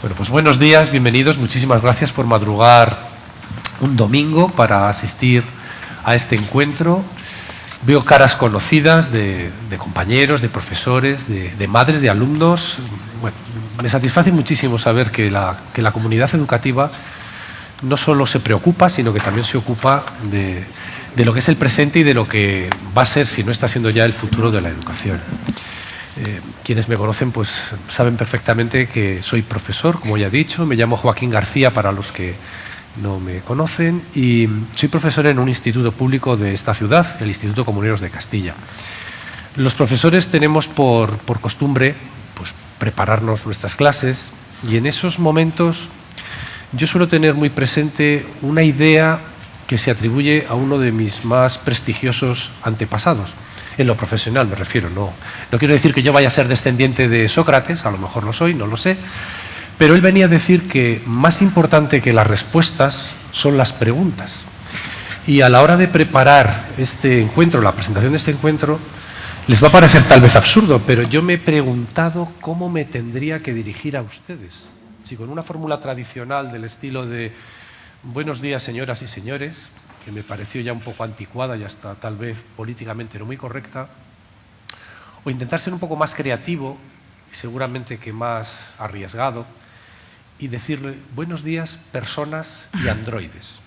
Bueno, pues buenos días, bienvenidos. Muchísimas gracias por madrugar un domingo para asistir a este encuentro. Veo caras conocidas de compañeros, de profesores, de madres, de alumnos. Bueno, me satisface muchísimo saber que la comunidad educativa no solo se preocupa, sino que también se ocupa de lo que es el presente y de lo que va a ser, si no está siendo ya, el futuro de la educación. Quienes me conocen pues saben perfectamente que soy profesor, como ya he dicho. Me llamo Joaquín García para los que no me conocen y soy profesor en un instituto público de esta ciudad, el Instituto Comuneros de Castilla. Los profesores tenemos por costumbre pues, prepararnos nuestras clases y en esos momentos yo suelo tener muy presente una idea que se atribuye a uno de mis más prestigiosos antepasados. En lo profesional me refiero, no quiero decir que yo vaya a ser descendiente de Sócrates, a lo mejor lo soy, no lo sé, pero él venía a decir que más importante que las respuestas son las preguntas. Y a la hora de preparar este encuentro, la presentación de este encuentro, les va a parecer tal vez absurdo, pero yo me he preguntado cómo me tendría que dirigir a ustedes. Si con una fórmula tradicional del estilo de buenos días, señoras y señores, que me pareció ya un poco anticuada y hasta tal vez políticamente no muy correcta, o intentar ser un poco más creativo y seguramente que más arriesgado y decirle buenos días, personas y androides.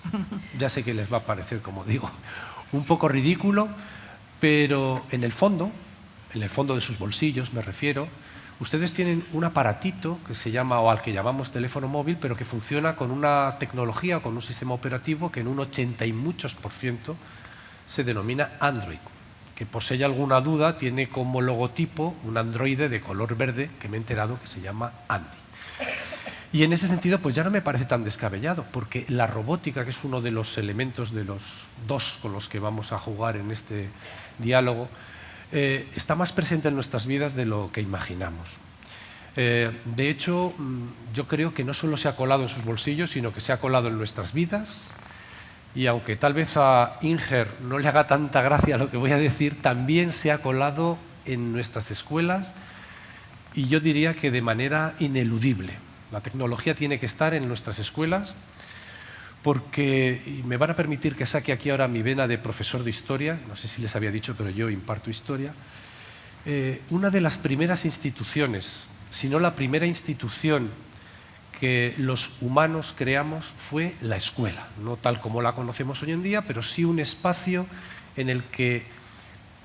Ya sé que les va a parecer, como digo, un poco ridículo, pero en el fondo de sus bolsillos me refiero, ustedes tienen un aparatito que se llama, o al que llamamos teléfono móvil, pero que funciona con una tecnología, con un sistema operativo que en un 80 y muchos % se denomina Android, que por si hay alguna duda tiene como logotipo un androide de color verde que me he enterado que se llama Andy. Y en ese sentido pues ya no me parece tan descabellado, porque la robótica, que es uno de los elementos de los dos con los que vamos a jugar en este diálogo, está más presente en nuestras vidas de lo que imaginamos. De hecho, yo creo que no solo se ha colado en sus bolsillos, sino que se ha colado en nuestras vidas. Y aunque tal vez a Inger no le haga tanta gracia lo que voy a decir, también se ha colado en nuestras escuelas y yo diría que de manera ineludible. La tecnología tiene que estar en nuestras escuelas porque, y me van a permitir que saque aquí ahora mi vena de profesor de historia, no sé si les había dicho, pero yo imparto historia, una de las primeras instituciones, si no la primera institución que los humanos creamos fue la escuela, no tal como la conocemos hoy en día, pero sí un espacio en el que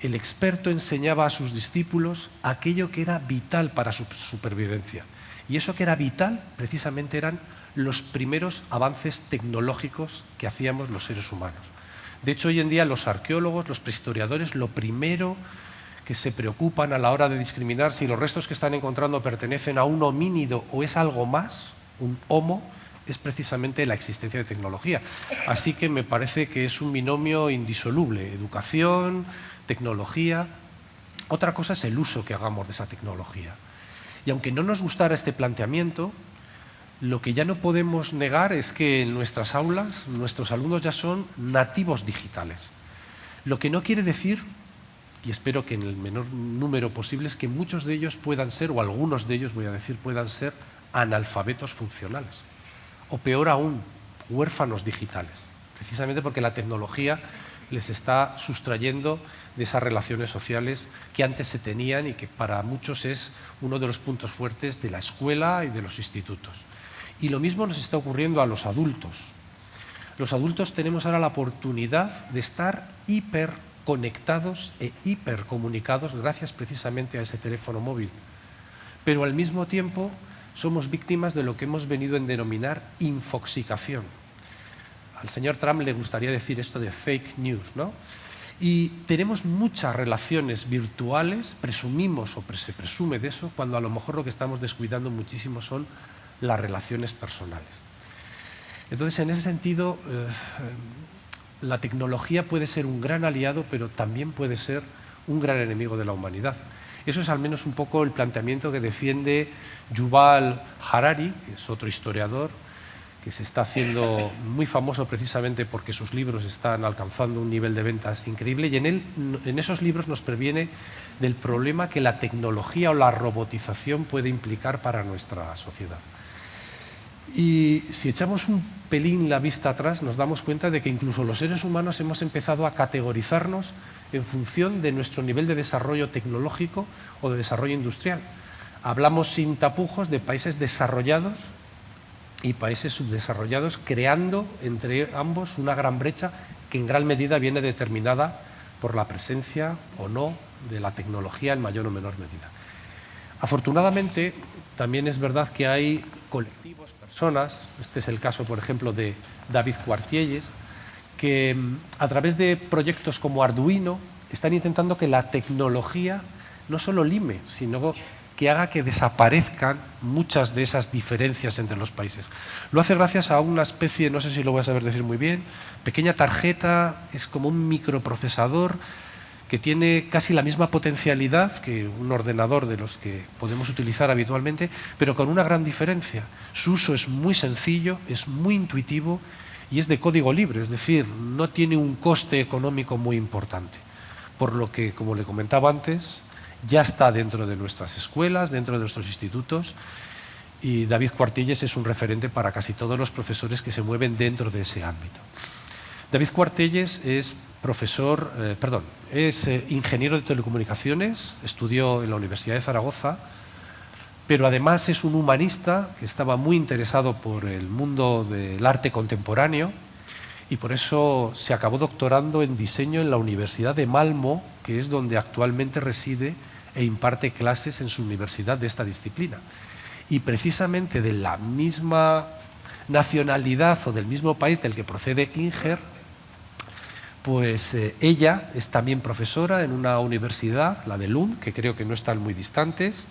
el experto enseñaba a sus discípulos aquello que era vital para su supervivencia. Y eso que era vital, precisamente, eran los primeros avances tecnológicos que hacíamos los seres humanos. De hecho, hoy en día los arqueólogos, los prehistoriadores, lo primero que se preocupan a la hora de discriminar si los restos que están encontrando pertenecen a un homínido o es algo más, un homo, es precisamente la existencia de tecnología. Así que me parece que es un binomio indisoluble, educación, tecnología. Otra cosa es el uso que hagamos de esa tecnología. Y aunque no nos gustara este planteamiento, lo que ya no podemos negar es que en nuestras aulas nuestros alumnos ya son nativos digitales. Lo que no quiere decir, y espero que en el menor número posible, es que muchos de ellos puedan ser, o algunos de ellos voy a decir, puedan ser analfabetos funcionales. O peor aún, huérfanos digitales. Precisamente porque la tecnología les está sustrayendo de esas relaciones sociales que antes se tenían y que para muchos es uno de los puntos fuertes de la escuela y de los institutos. Y lo mismo nos está ocurriendo a los adultos. Los adultos tenemos ahora la oportunidad de estar hiperconectados e hipercomunicados gracias precisamente a ese teléfono móvil. Pero al mismo tiempo somos víctimas de lo que hemos venido a denominar infoxicación. Al señor Trump le gustaría decir esto de fake news, ¿no? Y tenemos muchas relaciones virtuales, presumimos o se presume de eso, cuando a lo mejor lo que estamos descuidando muchísimo son las relaciones personales. Entonces, en ese sentido, la tecnología puede ser un gran aliado, pero también puede ser un gran enemigo de la humanidad. Eso es al menos un poco el planteamiento que defiende Yuval Harari, que es otro historiador, que se está haciendo muy famoso precisamente porque sus libros están alcanzando un nivel de ventas increíble y en esos libros nos previene del problema que la tecnología o la robotización puede implicar para nuestra sociedad. Y si echamos un pelín la vista atrás, nos damos cuenta de que incluso los seres humanos hemos empezado a categorizarnos en función de nuestro nivel de desarrollo tecnológico o de desarrollo industrial. Hablamos sin tapujos de países desarrollados y países subdesarrollados, creando entre ambos una gran brecha que en gran medida viene determinada por la presencia o no de la tecnología en mayor o menor medida. Afortunadamente, también es verdad que hay colectivos, personas, este es el caso, por ejemplo, de David Cuartielles, que a través de proyectos como Arduino están intentando que la tecnología no solo lime, sino que haga que desaparezcan muchas de esas diferencias entre los países. Lo hace gracias a una especie, no sé si lo voy a saber decir muy bien, pequeña tarjeta, es como un microprocesador que tiene casi la misma potencialidad que un ordenador de los que podemos utilizar habitualmente, pero con una gran diferencia. Su uso es muy sencillo, es muy intuitivo y es de código libre, es decir, no tiene un coste económico muy importante. Por lo que, como le comentaba antes, ya está dentro de nuestras escuelas, dentro de nuestros institutos, y David Cuartielles es un referente para casi todos los profesores que se mueven dentro de ese ámbito. David Cuartielles es ingeniero de telecomunicaciones, estudió en la Universidad de Zaragoza, pero además es un humanista que estaba muy interesado por el mundo del arte contemporáneo y por eso se acabó doctorando en diseño en la Universidad de Malmö, que es donde actualmente reside e imparte clases en su universidad de esta disciplina. Y precisamente de la misma nacionalidad o del mismo país del que procede Inger, pues ella es también profesora en una universidad, la de Lund, que creo que no están muy distantes,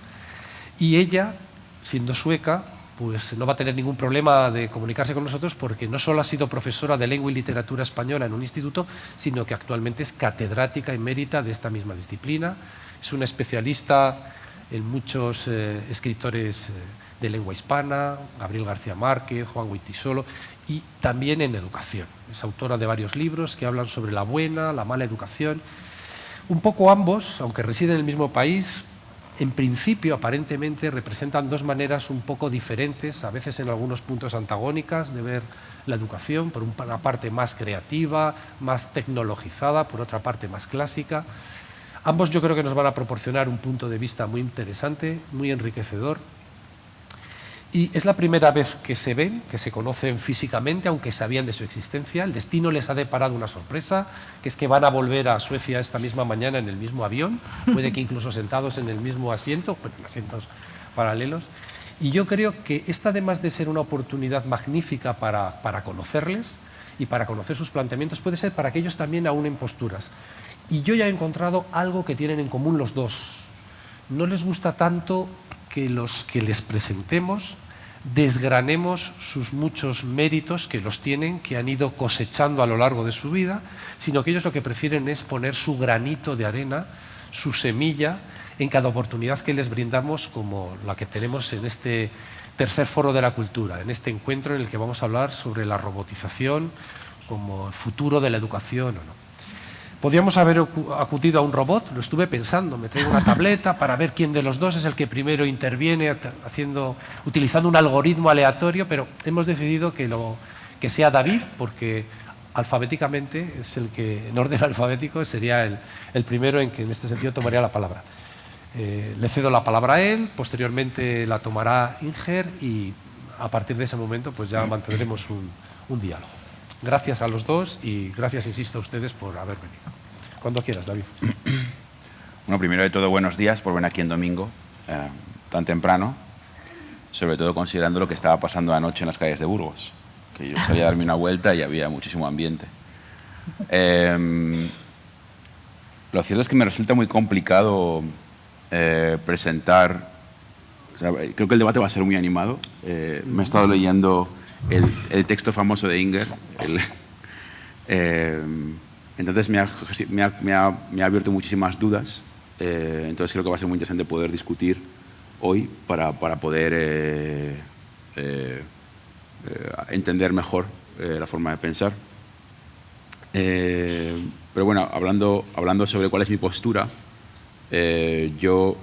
y ella, siendo sueca, pues no va a tener ningún problema de comunicarse con nosotros porque no solo ha sido profesora de lengua y literatura española en un instituto, sino que actualmente es catedrática emérita de esta misma disciplina. Es una especialista en muchos escritores de lengua hispana, Gabriel García Márquez, Juan Goytisolo, y también en educación. Es autora de varios libros que hablan sobre la buena, la mala educación. Un poco ambos, aunque residen en el mismo país, en principio, aparentemente, representan dos maneras un poco diferentes, a veces en algunos puntos antagónicas, de ver la educación, por una parte más creativa, más tecnologizada, por otra parte más clásica. Ambos yo creo que nos van a proporcionar un punto de vista muy interesante, muy enriquecedor. Y es la primera vez que se ven, que se conocen físicamente, aunque sabían de su existencia. El destino les ha deparado una sorpresa, que es que van a volver a Suecia esta misma mañana en el mismo avión, puede que incluso sentados en el mismo asiento, pues en asientos paralelos. Y yo creo que esta, además de ser una oportunidad magnífica para conocerles y para conocer sus planteamientos, puede ser para que ellos también aúnen posturas. Y yo ya he encontrado algo que tienen en común los dos. No les gusta tanto que los que les presentemos desgranemos sus muchos méritos que los tienen, que han ido cosechando a lo largo de su vida, sino que ellos lo que prefieren es poner su granito de arena, su semilla, en cada oportunidad que les brindamos, como la que tenemos en este tercer foro de la cultura, en este encuentro en el que vamos a hablar sobre la robotización como futuro de la educación o no. Podríamos haber acudido a un robot, lo estuve pensando, me traigo una tableta para ver quién de los dos es el que primero interviene utilizando un algoritmo aleatorio, pero hemos decidido que sea David, porque alfabéticamente es el que, en orden alfabético, sería el primero en que en este sentido tomaría la palabra. Le cedo la palabra a él, posteriormente la tomará Inger y a partir de ese momento pues ya mantendremos un diálogo. Gracias a los dos y gracias, insisto, a ustedes por haber venido. Cuando quieras, David. Bueno, primero de todo, buenos días por venir aquí en domingo, tan temprano, sobre todo considerando lo que estaba pasando anoche en las calles de Burgos, que yo salí a darme una vuelta y había muchísimo ambiente. Lo cierto es que me resulta muy complicado presentar, o sea, creo que el debate va a ser muy animado. Me he estado leyendo el texto famoso de Inger, entonces me ha abierto muchísimas dudas, entonces creo que va a ser muy interesante poder discutir hoy para poder entender mejor la forma de pensar. Pero bueno, hablando sobre cuál es mi postura, yo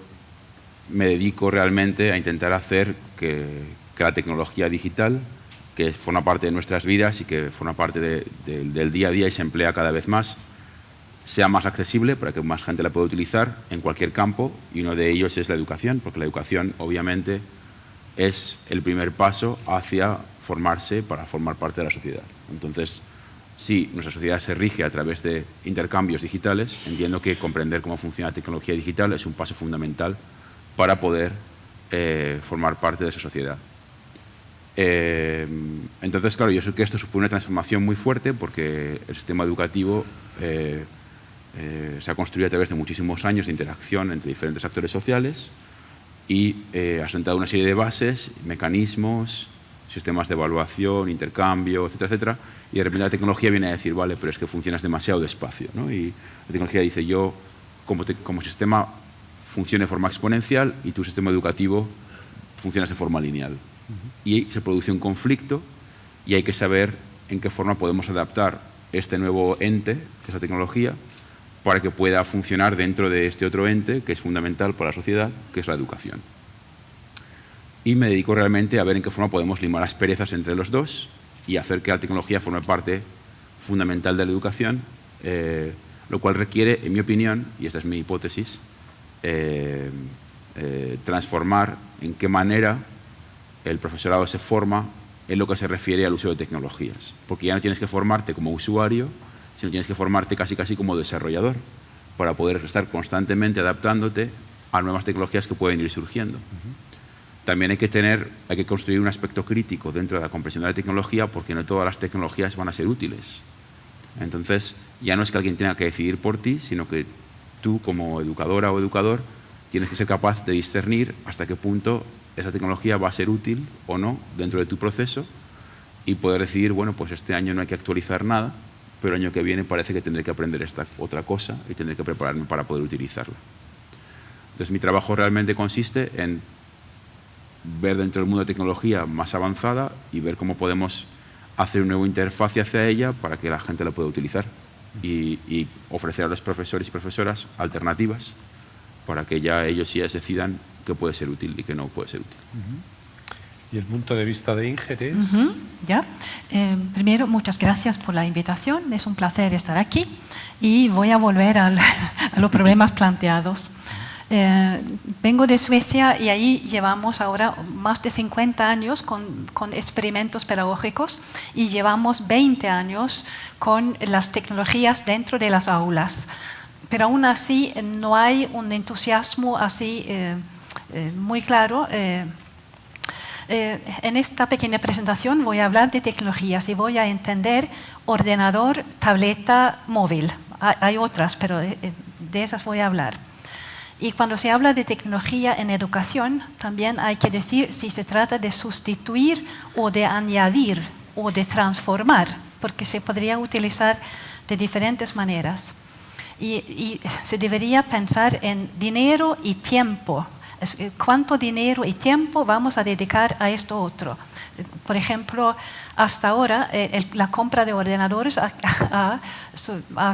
me dedico realmente a intentar hacer que que la tecnología digital, que forma parte de nuestras vidas y que forma parte del día a día y se emplea cada vez más, sea más accesible para que más gente la pueda utilizar en cualquier campo, y uno de ellos es la educación, porque la educación obviamente es el primer paso hacia formarse para formar parte de la sociedad. Entonces, si nuestra sociedad se rige a través de intercambios digitales, entiendo que comprender cómo funciona la tecnología digital es un paso fundamental para poder formar parte de esa sociedad. Entonces, claro, yo sé que esto supone una transformación muy fuerte porque el sistema educativo se ha construido a través de muchísimos años de interacción entre diferentes actores sociales y ha sentado una serie de bases, mecanismos, sistemas de evaluación, intercambio, etcétera, etcétera, y de repente la tecnología viene a decir, vale, pero es que funcionas demasiado despacio, ¿no? Y la tecnología dice, yo como sistema funciona de forma exponencial y tu sistema educativo funciona de forma lineal. Y se produce un conflicto y hay que saber en qué forma podemos adaptar este nuevo ente, que es la tecnología, para que pueda funcionar dentro de este otro ente que es fundamental para la sociedad, que es la educación. Y me dedico realmente a ver en qué forma podemos limar las perezas entre los dos y hacer que la tecnología forme parte fundamental de la educación, lo cual requiere, en mi opinión, y esta es mi hipótesis, transformar en qué manera el profesorado se forma en lo que se refiere al uso de tecnologías. Porque ya no tienes que formarte como usuario, sino tienes que formarte casi como desarrollador para poder estar constantemente adaptándote a nuevas tecnologías que pueden ir surgiendo. También hay que construir un aspecto crítico dentro de la comprensión de la tecnología, porque no todas las tecnologías van a ser útiles. Entonces, ya no es que alguien tenga que decidir por ti, sino que tú, como educadora o educador, tienes que ser capaz de discernir hasta qué punto esa tecnología va a ser útil o no dentro de tu proceso y poder decidir, bueno, pues este año no hay que actualizar nada, pero el año que viene parece que tendré que aprender esta otra cosa y tendré que prepararme para poder utilizarla. Entonces, mi trabajo realmente consiste en ver dentro del mundo de tecnología más avanzada y ver cómo podemos hacer una nueva interfaz hacia ella para que la gente la pueda utilizar y ofrecer a los profesores y profesoras alternativas para que ya ellos y ellas decidan qué puede ser útil y qué no puede ser útil. Y el punto de vista de Inger es... Ya. Primero, muchas gracias por la invitación. Es un placer estar aquí y voy a volver a los problemas planteados. Vengo de Suecia y ahí llevamos ahora más de 50 años con experimentos pedagógicos y llevamos 20 años con las tecnologías dentro de las aulas. Pero aún así no hay un entusiasmo así muy claro. En esta pequeña presentación voy a hablar de tecnologías y voy a entender ordenador, tableta, móvil. Hay otras, pero de esas voy a hablar. Y cuando se habla de tecnología en educación, también hay que decir si se trata de sustituir o de añadir o de transformar, porque se podría utilizar de diferentes maneras. Y se debería pensar en dinero y tiempo. ¿Cuánto dinero y tiempo vamos a dedicar a esto otro? Por ejemplo, hasta ahora la compra de ordenadores ha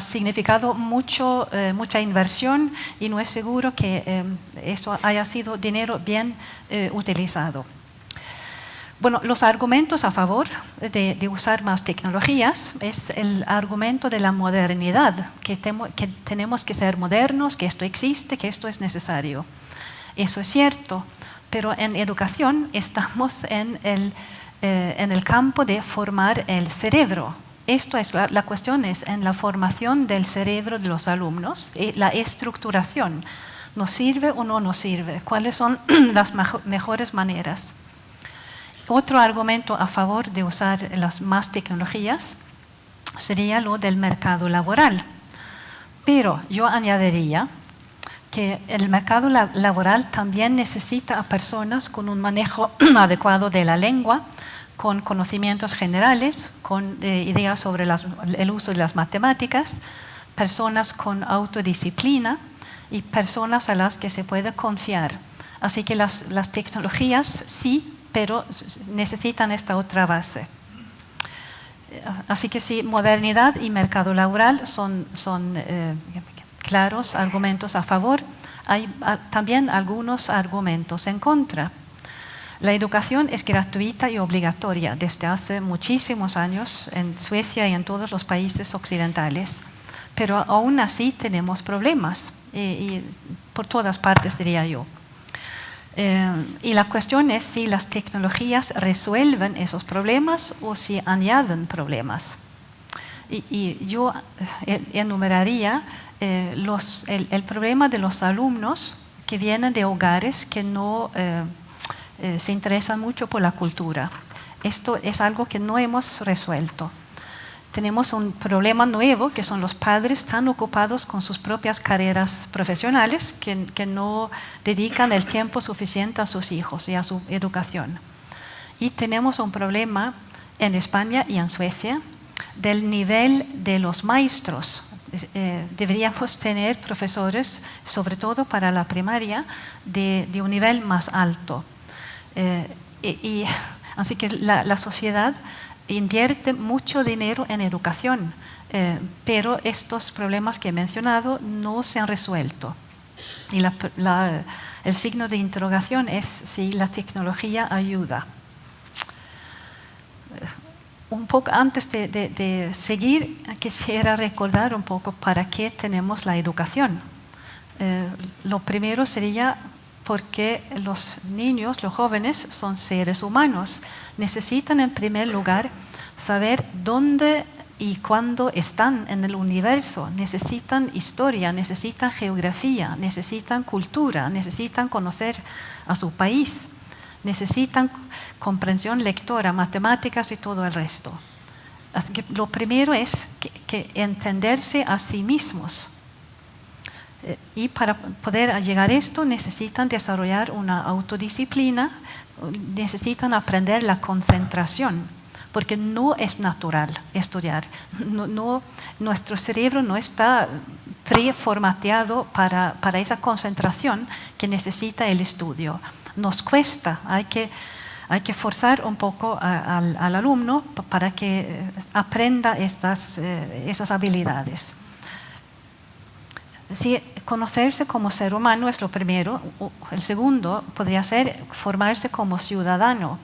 significado mucha inversión y no es seguro que eso haya sido dinero bien utilizado. Bueno, los argumentos a favor de usar más tecnologías es el argumento de la modernidad, que tenemos que ser modernos, que esto existe, que esto es necesario. Eso es cierto, pero en educación estamos en el campo de formar el cerebro. Esto es la cuestión, es en la formación del cerebro de los alumnos, la estructuración. ¿Nos sirve o no nos sirve? ¿Cuáles son las mejores maneras? Otro argumento a favor de usar las más tecnologías sería lo del mercado laboral. Pero yo añadiría que el mercado laboral también necesita a personas con un manejo adecuado de la lengua, con conocimientos generales, con ideas sobre el uso de las matemáticas, personas con autodisciplina y personas a las que se puede confiar. Así que las tecnologías sí, pero necesitan esta otra base. Así que sí, modernidad y mercado laboral son claros argumentos a favor. Hay también algunos argumentos en contra. La educación es gratuita y obligatoria desde hace muchísimos años en Suecia y en todos los países occidentales, pero aún así tenemos problemas, y por todas partes diría yo. Y la cuestión es si las tecnologías resuelven esos problemas o si añaden problemas. Y yo enumeraría el problema de los alumnos que vienen de hogares que no se interesan mucho por la cultura. Esto es algo que no hemos resuelto. Tenemos un problema nuevo, que son los padres tan ocupados con sus propias carreras profesionales que no dedican el tiempo suficiente a sus hijos y a su educación. Y tenemos un problema en España y en Suecia del nivel de los maestros. Deberíamos tener profesores, sobre todo para la primaria, de un nivel más alto. Así que la sociedad invierte mucho dinero en educación, pero estos problemas que he mencionado no se han resuelto. Y el signo de interrogación es si la tecnología ayuda. Un poco antes de seguir, quisiera recordar un poco para qué tenemos la educación. Lo primero sería porque los niños, los jóvenes, son seres humanos. Necesitan en primer lugar saber dónde y cuándo están en el universo. Necesitan historia, necesitan geografía, necesitan cultura, necesitan conocer a su país, necesitan comprensión lectora, matemáticas y todo el resto. Así que lo primero es que entenderse a sí mismos. Y para poder llegar a esto necesitan desarrollar una autodisciplina, necesitan aprender la concentración, porque no es natural estudiar. Nuestro cerebro no está preformateado para esa concentración que necesita el estudio. Nos cuesta, hay que forzar un poco al alumno para que aprenda esas habilidades. Sí, conocerse como ser humano es lo primero. El segundo podría ser formarse como ciudadano.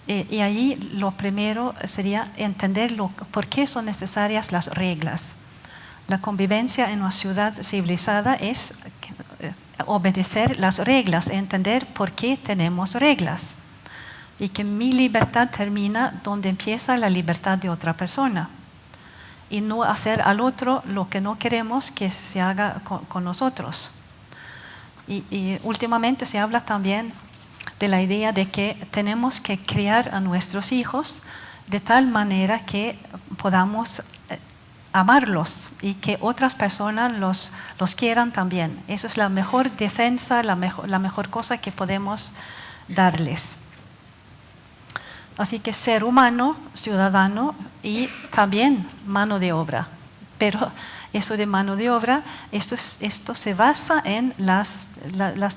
Y allí lo primero sería entender por qué son necesarias las reglas. La convivencia en una ciudad civilizada es obedecer las reglas, entender por qué tenemos reglas. Y que mi libertad termina donde empieza la libertad de otra persona. Y no hacer al otro lo que no queremos que se haga con nosotros. Y últimamente se habla también de la idea de que tenemos que criar a nuestros hijos de tal manera que podamos amarlos y que otras personas los quieran también. Eso es la mejor defensa, la mejor cosa que podemos darles. Así que ser humano, ciudadano y también mano de obra. Pero eso de mano de obra, esto se basa en las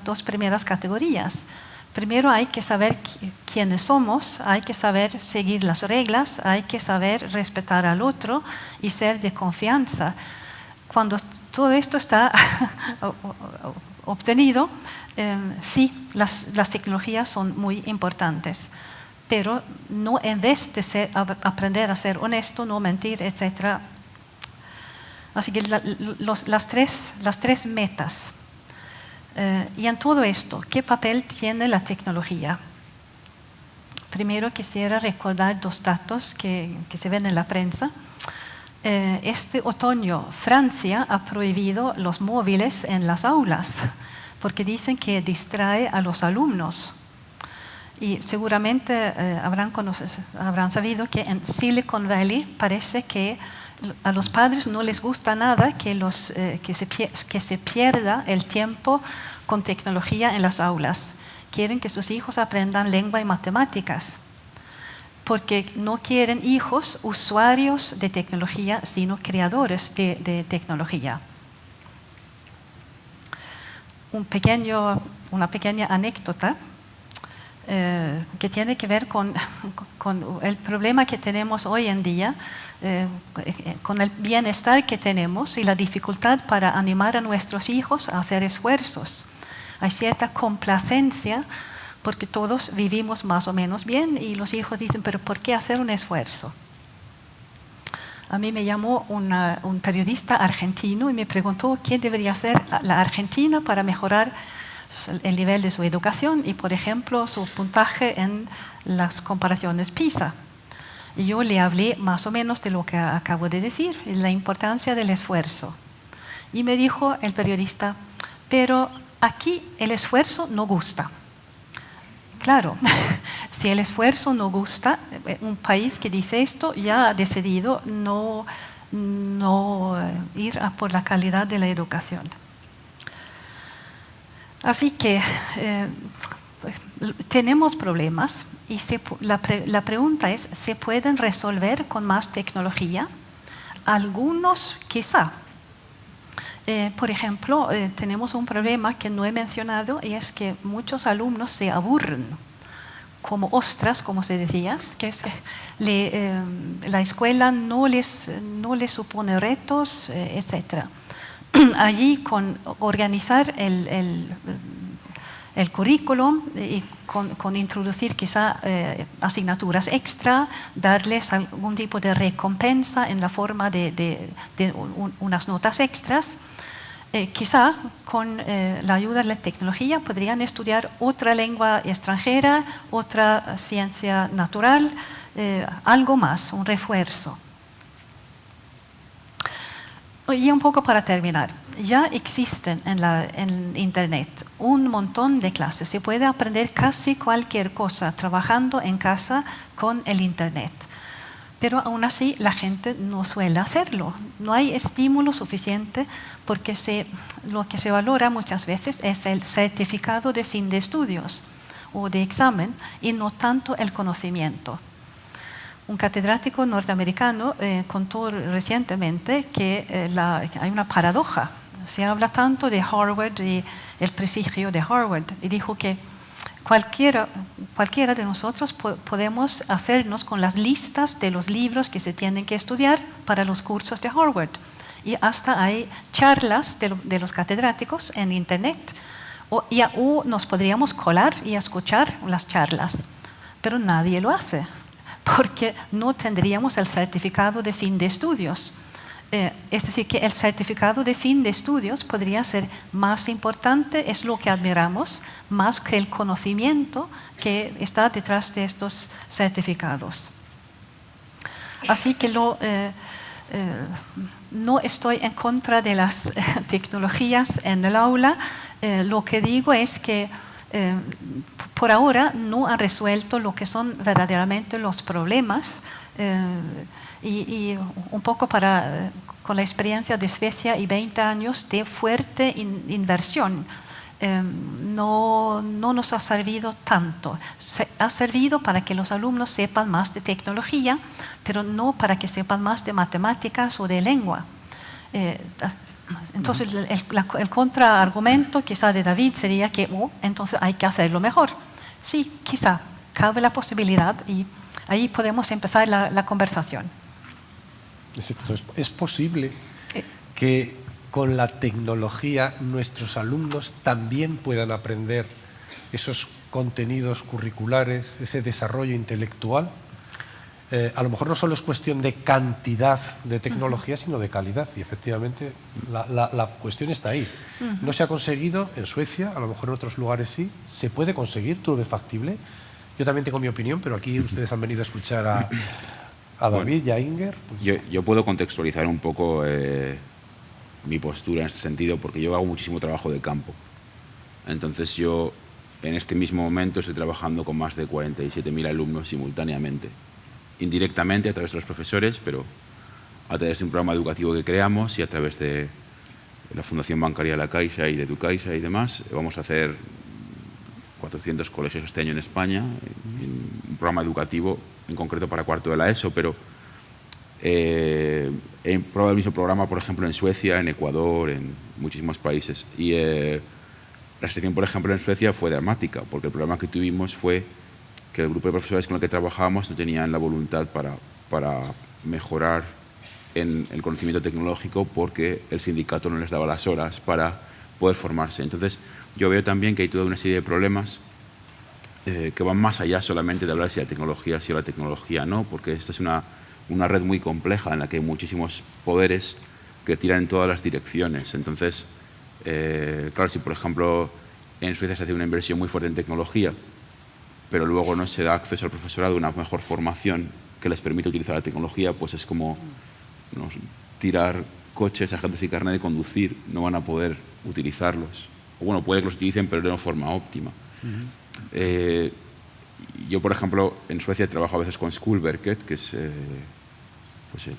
dos primeras categorías. Primero hay que saber quiénes somos, hay que saber seguir las reglas, hay que saber respetar al otro y ser de confianza. Cuando todo esto está obtenido, sí, las tecnologías son muy importantes. Pero no en vez de aprender a ser honesto, no mentir, etc. Así que las tres metas. Y en todo esto, ¿qué papel tiene la tecnología? Primero quisiera recordar dos datos que se ven en la prensa. Este otoño Francia ha prohibido los móviles en las aulas porque dicen que distrae a los alumnos. Y seguramente habrán sabido que en Silicon Valley parece que a los padres no les gusta nada que se pierda el tiempo con tecnología en las aulas. Quieren que sus hijos aprendan lengua y matemáticas, porque no quieren hijos usuarios de tecnología, sino creadores de tecnología. Una pequeña anécdota que tiene que ver con el problema que tenemos hoy en día, con el bienestar que tenemos y la dificultad para animar a nuestros hijos a hacer esfuerzos. Hay cierta complacencia porque todos vivimos más o menos bien y los hijos dicen, pero ¿por qué hacer un esfuerzo? A mí me llamó un periodista argentino y me preguntó qué debería hacer la Argentina para mejorar el nivel de su educación y, por ejemplo, su puntaje en las comparaciones PISA. Y yo le hablé más o menos de lo que acabo de decir, la importancia del esfuerzo. Y me dijo el periodista, pero aquí el esfuerzo no gusta. Claro, si el esfuerzo no gusta, un país que dice esto ya ha decidido no ir a por la calidad de la educación. Así que tenemos problemas y la pregunta es, ¿se pueden resolver con más tecnología? Algunos quizá. Por ejemplo, tenemos un problema que no he mencionado y es que muchos alumnos se aburren como ostras, como se decía, que es la escuela no les supone retos, etc. Allí con organizar el currículum y con introducir quizá asignaturas extra, darles algún tipo de recompensa en la forma de unas notas extras. Quizá con la ayuda de la tecnología podrían estudiar otra lengua extranjera, otra ciencia natural, algo más, un refuerzo. Y un poco para terminar, ya existen en Internet un montón de clases. Se puede aprender casi cualquier cosa trabajando en casa con el Internet. Pero aún así la gente no suele hacerlo. No hay estímulo suficiente porque lo que se valora muchas veces es el certificado de fin de estudios o de examen y no tanto el conocimiento. Un catedrático norteamericano contó recientemente que hay una paradoja. Se habla tanto de Harvard y el prestigio de Harvard y dijo que cualquiera de nosotros podemos hacernos con las listas de los libros que se tienen que estudiar para los cursos de Harvard. Y hasta hay charlas de los catedráticos en Internet. O nos podríamos colar y escuchar las charlas. Pero nadie lo hace, porque no tendríamos el certificado de fin de estudios. Es decir, que el certificado de fin de estudios podría ser más importante, es lo que admiramos, más que el conocimiento que está detrás de estos certificados. Así que no estoy en contra de las tecnologías en el aula. Lo que digo es que por ahora no han resuelto lo que son verdaderamente los problemas. Y un poco con la experiencia de Suecia y 20 años de fuerte inversión, no nos ha servido tanto. Ha servido para que los alumnos sepan más de tecnología, pero no para que sepan más de matemáticas o de lengua. Entonces el contraargumento quizá de David sería que entonces hay que hacerlo mejor. Sí, quizá cabe la posibilidad y ahí podemos empezar la conversación. ¿Es posible que con la tecnología nuestros alumnos también puedan aprender esos contenidos curriculares, ese desarrollo intelectual? A lo mejor no solo es cuestión de cantidad de tecnología, sino de calidad. Y efectivamente la cuestión está ahí. No se ha conseguido en Suecia, a lo mejor en otros lugares sí. ¿Se puede conseguir? ¿Tú lo ves factible? Yo también tengo mi opinión, pero aquí ustedes han venido a escuchar a David y a Inger. Pues yo puedo contextualizar un poco mi postura en este sentido, porque yo hago muchísimo trabajo de campo. Entonces yo en este mismo momento estoy trabajando con más de 47.000 alumnos simultáneamente, indirectamente a través de los profesores, pero a través de un programa educativo que creamos y a través de la Fundación Bancaria La Caixa y de Tu Caixa y demás. Vamos a hacer 400 colegios este año en España, un programa educativo en concreto para cuarto de la ESO, pero he probado el mismo programa, por ejemplo, en Suecia, en Ecuador, en muchísimos países. Y la situación, por ejemplo, en Suecia fue dramática, porque el problema que tuvimos fue que el grupo de profesores con el que trabajábamos no tenían la voluntad para mejorar en el conocimiento tecnológico, porque el sindicato no les daba las horas para poder formarse. Entonces, yo veo también que hay toda una serie de problemas que van más allá solamente de hablar si la tecnología sí o la tecnología no, porque esta es una red muy compleja en la que hay muchísimos poderes que tiran en todas las direcciones. Entonces, claro, si por ejemplo en Suecia se hace una inversión muy fuerte en tecnología, pero luego no se da acceso al profesorado a una mejor formación que les permite utilizar la tecnología, pues es como tirar coches a gente sin carnet de conducir, no van a poder utilizarlos. O bueno, puede que los utilicen, pero de una forma óptima. Yo, por ejemplo, en Suecia trabajo a veces con Skolverket, que es pues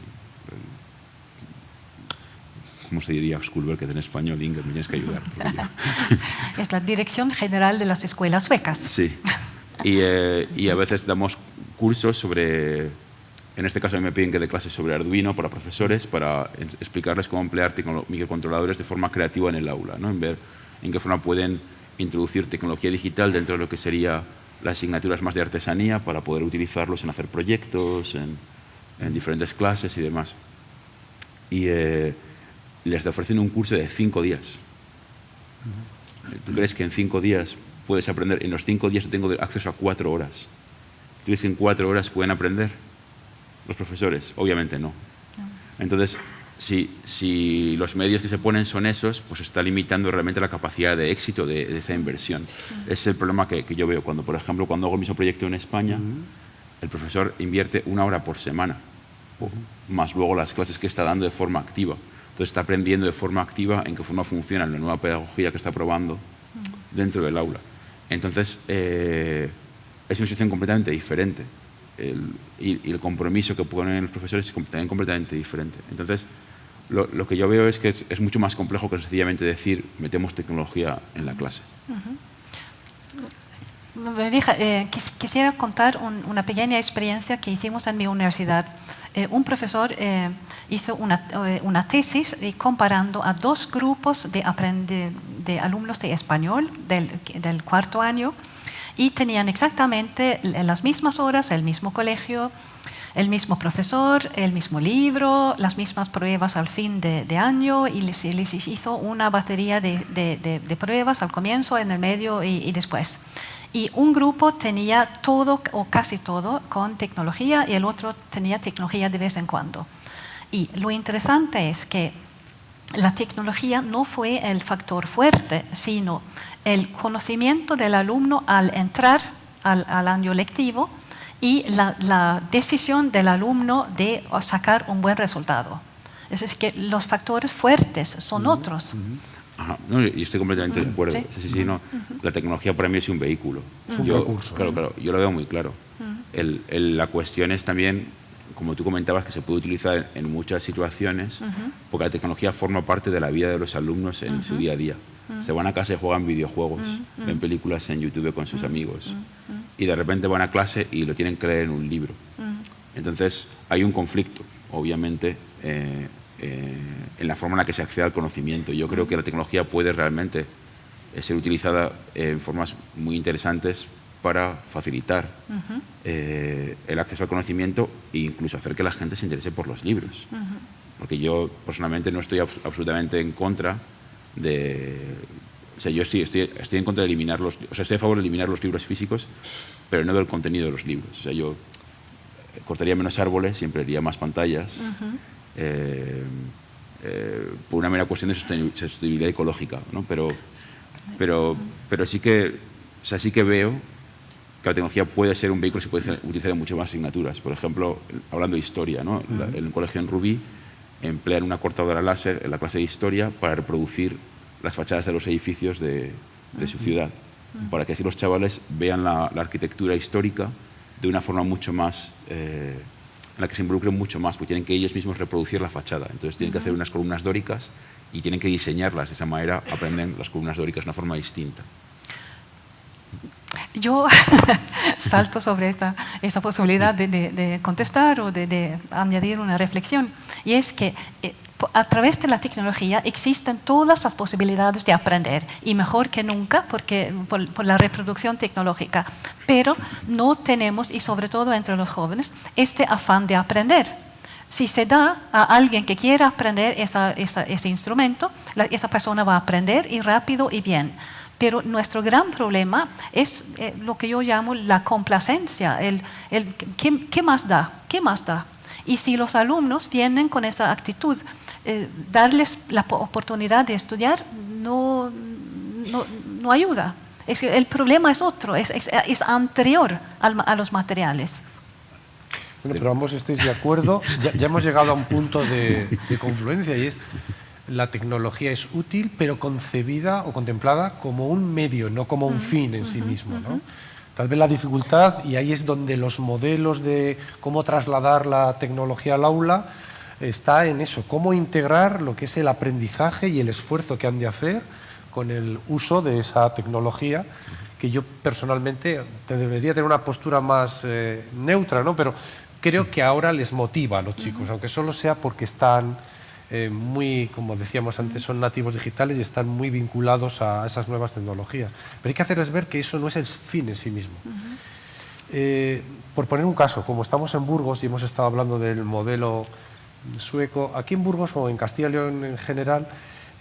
¿cómo se diría Skolverket en español? Inge, me tienes que ayudar. Es la Dirección General de las Escuelas Suecas. Sí. Y a veces damos cursos sobre, en este caso a mí me piden que dé clases sobre Arduino para profesores, para explicarles cómo emplear microcontroladores de forma creativa en el aula, ¿no? En ver en qué forma pueden introducir tecnología digital dentro de lo que sería las asignaturas más de artesanía para poder utilizarlos en hacer proyectos, en diferentes clases y demás. Y les ofrecen un curso de 5 días. ¿Tú crees que en 5 días puedes aprender? En los 5 días yo tengo acceso a 4 horas. ¿Tú crees que en 4 horas pueden aprender los profesores? Obviamente no. Entonces, si los medios que se ponen son esos, pues está limitando realmente la capacidad de éxito de esa inversión. Ese es el problema que yo veo. Cuando, por ejemplo, cuando hago el mismo proyecto en España, el profesor invierte 1 hora por semana, más luego las clases que está dando de forma activa. Entonces está aprendiendo de forma activa en qué forma funciona la nueva pedagogía que está probando dentro del aula. Entonces, es una situación completamente diferente. Y el compromiso que ponen los profesores es también completamente diferente. Entonces, lo que yo veo es que es mucho más complejo que sencillamente decir metemos tecnología en la clase. Quisiera contar una pequeña experiencia que hicimos en mi universidad. Un profesor hizo una tesis comparando a 2 grupos de alumnos de español del cuarto año, y tenían exactamente las mismas horas, el mismo colegio, el mismo profesor, el mismo libro, las mismas pruebas al fin de año, y les hizo una batería de pruebas al comienzo, en el medio y después. Y un grupo tenía todo o casi todo con tecnología y el otro tenía tecnología de vez en cuando. Y lo interesante es que la tecnología no fue el factor fuerte, sino el conocimiento del alumno al entrar al año lectivo y la decisión del alumno de sacar un buen resultado. Es decir, que los factores fuertes son otros. Ajá. No, y estoy completamente de acuerdo. Sí. No, la tecnología para mí es un vehículo. Es un recurso. Claro, yo lo veo muy claro. La cuestión es también, como tú comentabas, que se puede utilizar en muchas situaciones, porque la tecnología forma parte de la vida de los alumnos en su día a día. Se van a casa y juegan videojuegos, ven películas en YouTube con sus amigos, y de repente van a clase y lo tienen que leer en un libro. Entonces, hay un conflicto, obviamente, en la forma en la que se accede al conocimiento. Yo creo que la tecnología puede realmente ser utilizada en formas muy interesantes para facilitar el acceso al conocimiento e incluso hacer que la gente se interese por los libros. Porque yo personalmente no estoy absolutamente en contra de... O sea, yo sí estoy en contra de eliminar estoy a favor de eliminar los libros físicos, pero no del contenido de los libros. O sea, yo cortaría menos árboles, siempre haría más pantallas, por una mera cuestión de sostenibilidad ecológica, ¿no? Pero sí que, o sea, sí que veo que la tecnología puede ser un vehículo que se puede utilizar en muchas más asignaturas. Por ejemplo, hablando de historia, ¿no? En el colegio en Rubí emplean una cortadora láser en la clase de historia para reproducir las fachadas de los edificios de su ciudad, para que así los chavales vean la arquitectura histórica de una forma mucho más, en la que se involucren mucho más, porque tienen que ellos mismos reproducir la fachada. Entonces tienen que hacer unas columnas dóricas y tienen que diseñarlas. De esa manera aprenden las columnas dóricas de una forma distinta. Yo salto sobre esa posibilidad de contestar o de añadir una reflexión, y es que a través de la tecnología existen todas las posibilidades de aprender, y mejor que nunca por la reproducción tecnológica, pero no tenemos, y sobre todo entre los jóvenes, este afán de aprender. Si se da a alguien que quiera aprender ese instrumento, esa persona va a aprender, y rápido y bien. Pero nuestro gran problema es lo que yo llamo la complacencia, ¿qué más da? ¿Qué más da? Y si los alumnos vienen con esa actitud, darles la oportunidad de estudiar no ayuda. El problema es otro, es anterior a los materiales. Bueno, pero ambos estáis de acuerdo. Ya hemos llegado a un punto de confluencia y es la tecnología es útil, pero concebida o contemplada como un medio, no como un fin en sí mismo, ¿no? Tal vez la dificultad, y ahí es donde los modelos de cómo trasladar la tecnología al aula está en eso, cómo integrar lo que es el aprendizaje y el esfuerzo que han de hacer con el uso de esa tecnología, que yo personalmente debería tener una postura más neutra, ¿no? Pero creo que ahora les motiva a los chicos, aunque solo sea porque están muy, como decíamos antes, son nativos digitales y están muy vinculados a esas nuevas tecnologías. Pero hay que hacerles ver que eso no es el fin en sí mismo. Por poner un caso, como estamos en Burgos y hemos estado hablando del modelo sueco, aquí en Burgos o en Castilla y León en general,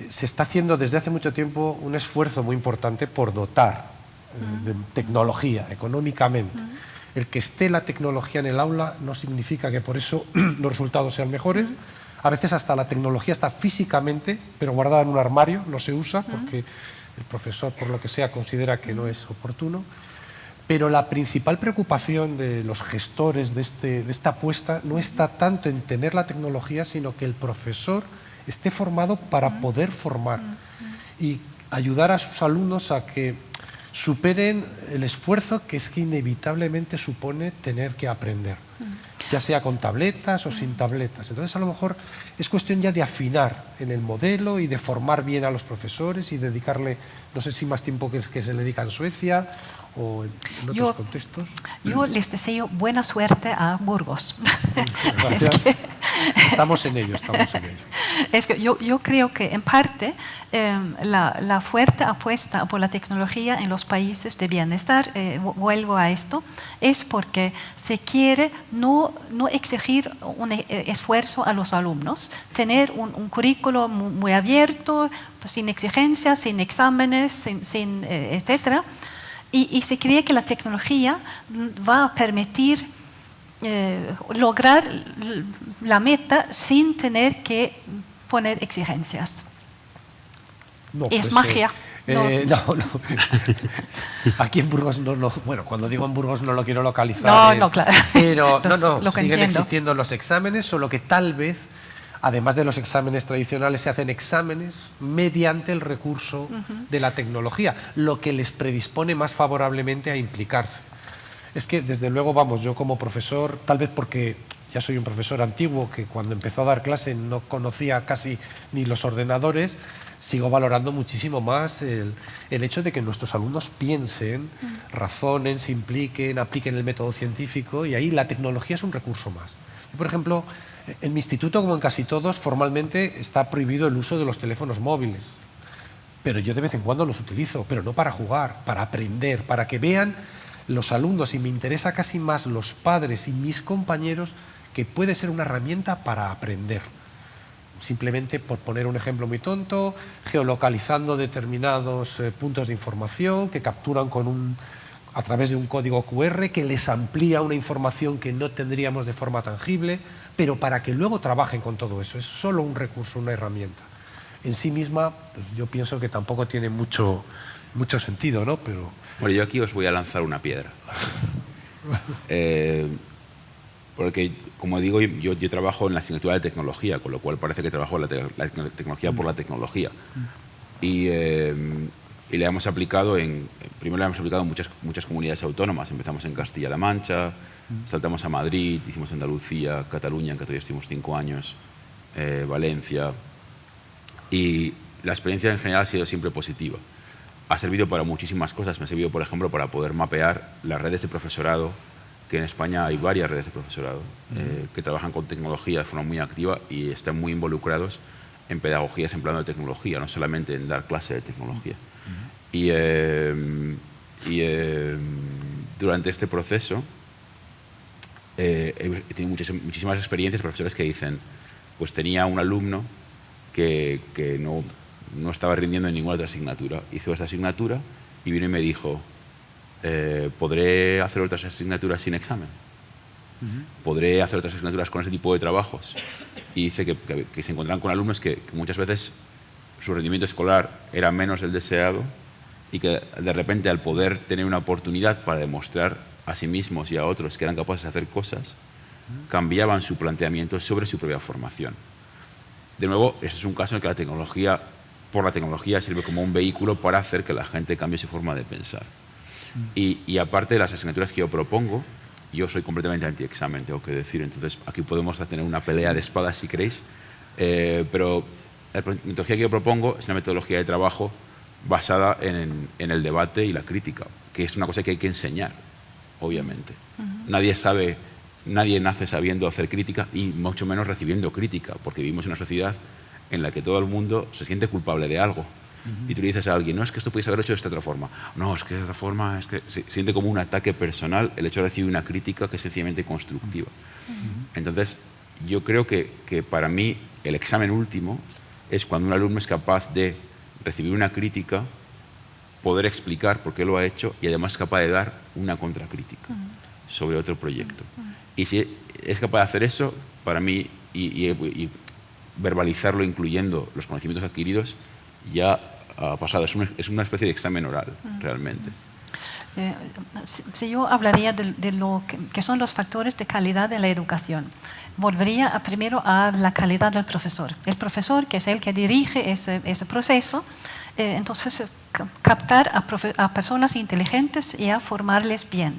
se está haciendo desde hace mucho tiempo un esfuerzo muy importante por dotar de tecnología económicamente. El que esté la tecnología en el aula no significa que por eso los resultados sean mejores. A veces hasta la tecnología está físicamente, pero guardada en un armario, no se usa porque el profesor, por lo que sea, considera que no es oportuno. Pero la principal preocupación de los gestores de esta apuesta no está tanto en tener la tecnología, sino que el profesor esté formado para poder formar y ayudar a sus alumnos a que superen el esfuerzo que es que inevitablemente supone tener que aprender, ya sea con tabletas o sin tabletas. Entonces, a lo mejor es cuestión ya de afinar en el modelo y de formar bien a los profesores y dedicarle, no sé si más tiempo que se le dedica en Suecia o en otros contextos. Yo les deseo buena suerte a Burgos. Gracias. Estamos en ello, estamos en ello. Es que yo creo que en parte la fuerte apuesta por la tecnología en los países de bienestar, vuelvo a esto, es porque se quiere no exigir un esfuerzo a los alumnos, tener un currículo muy abierto, sin exigencias, sin exámenes, etcétera. Y se cree que la tecnología va a permitir lograr la meta sin tener que poner exigencias. No, es pues, magia. No. Aquí en Burgos no. Bueno, cuando digo en Burgos no lo quiero localizar. No, claro. Pero Lo que siguen entiendo. existiendo los exámenes, solo que tal vez, además de los exámenes tradicionales, se hacen exámenes mediante el recurso de la tecnología, lo que les predispone más favorablemente a implicarse. Es que, desde luego, vamos, yo como profesor, tal vez porque ya soy un profesor antiguo que cuando empezó a dar clase no conocía casi ni los ordenadores, sigo valorando muchísimo más el hecho de que nuestros alumnos piensen, razonen, se impliquen, apliquen el método científico, y ahí la tecnología es un recurso más. Yo, por ejemplo, en mi instituto, como en casi todos, formalmente está prohibido el uso de los teléfonos móviles, pero yo de vez en cuando los utilizo, pero no para jugar, para aprender, para que vean los alumnos, y me interesa casi más los padres y mis compañeros, que puede ser una herramienta para aprender. Simplemente, por poner un ejemplo muy tonto, geolocalizando determinados puntos de información que capturan a través de un código QR que les amplía una información que no tendríamos de forma tangible, pero para que luego trabajen con todo eso. Es solo un recurso, una herramienta. En sí misma, pues yo pienso que tampoco tiene mucho sentido, ¿no? Pero... Bueno, yo aquí os voy a lanzar una piedra. Porque, como digo, yo trabajo en la asignatura de tecnología, con lo cual parece que trabajo la tecnología por la tecnología. Y la hemos aplicado primero la hemos aplicado en muchas comunidades autónomas. Empezamos en Castilla-La Mancha, saltamos a Madrid, hicimos Andalucía, Cataluña, en que todavía estuvimos 5 años, Valencia. Y la experiencia en general ha sido siempre positiva. Ha servido para muchísimas cosas. Me ha servido, por ejemplo, para poder mapear las redes de profesorado, que en España hay varias redes de profesorado que trabajan con tecnología de forma muy activa y están muy involucrados en pedagogías empleando tecnología, no solamente en dar clase de tecnología. Y durante este proceso he tenido muchísimas experiencias, profesores que dicen, pues tenía un alumno que no estaba rindiendo en ninguna otra asignatura. Hizo esta asignatura y vino y me dijo, ¿podré hacer otras asignaturas sin examen? ¿Podré hacer otras asignaturas con ese tipo de trabajos? Y dice que se encontraban con alumnos que muchas veces su rendimiento escolar era menos del deseado y que de repente, al poder tener una oportunidad para demostrar a sí mismos y a otros que eran capaces de hacer cosas, cambiaban su planteamiento sobre su propia formación. De nuevo, ese es un caso en que la tecnología sirve como un vehículo para hacer que la gente cambie su forma de pensar. Y aparte de las asignaturas que yo propongo, yo soy completamente anti-examen, tengo que decir. Entonces, aquí podemos tener una pelea de espadas, si queréis. Pero la metodología que yo propongo es una metodología de trabajo basada en el debate y la crítica, que es una cosa que hay que enseñar, obviamente. Nadie nace sabiendo hacer crítica y mucho menos recibiendo crítica, porque vivimos en una sociedad en la que todo el mundo se siente culpable de algo. Y tú le dices a alguien, no, es que esto puedes haber hecho de esta otra forma. No, es que de esta forma, es que se siente como un ataque personal el hecho de recibir una crítica que es sencillamente constructiva. Entonces, yo creo que para mí el examen último es cuando un alumno es capaz de recibir una crítica, poder explicar por qué lo ha hecho y además es capaz de dar una contracrítica sobre otro proyecto. Y si es capaz de hacer eso, para mí, y verbalizarlo incluyendo los conocimientos adquiridos, ya ha pasado. Es una especie de examen oral, realmente. Si yo hablaría de lo que son los factores de calidad de la educación, volvería primero a la calidad del profesor. El profesor, que es el que dirige ese proceso, entonces captar a personas inteligentes y a formarles bien.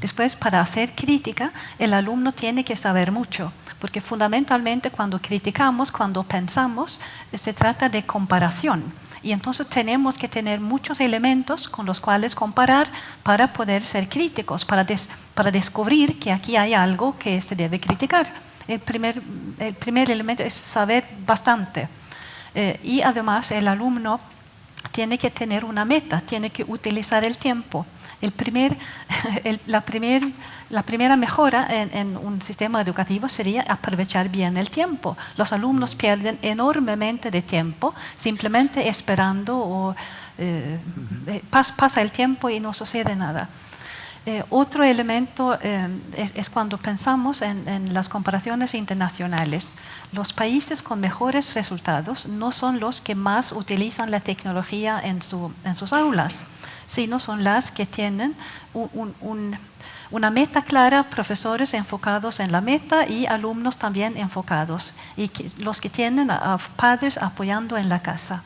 Después, para hacer crítica, el alumno tiene que saber mucho, porque fundamentalmente cuando criticamos, cuando pensamos, se trata de comparación. Y entonces tenemos que tener muchos elementos con los cuales comparar para poder ser críticos, para descubrir que aquí hay algo que se debe criticar. El primer elemento es saber bastante. Y además el alumno tiene que tener una meta, tiene que utilizar el tiempo. La primera mejora en un sistema educativo sería aprovechar bien el tiempo. Los alumnos pierden enormemente de tiempo simplemente esperando o pasa el tiempo y no sucede nada. Otro elemento es cuando pensamos en las comparaciones internacionales. Los países con mejores resultados no son los que más utilizan la tecnología en sus aulas, sino son las que tienen una meta clara, profesores enfocados en la meta y alumnos también enfocados, y los que tienen a padres apoyando en la casa.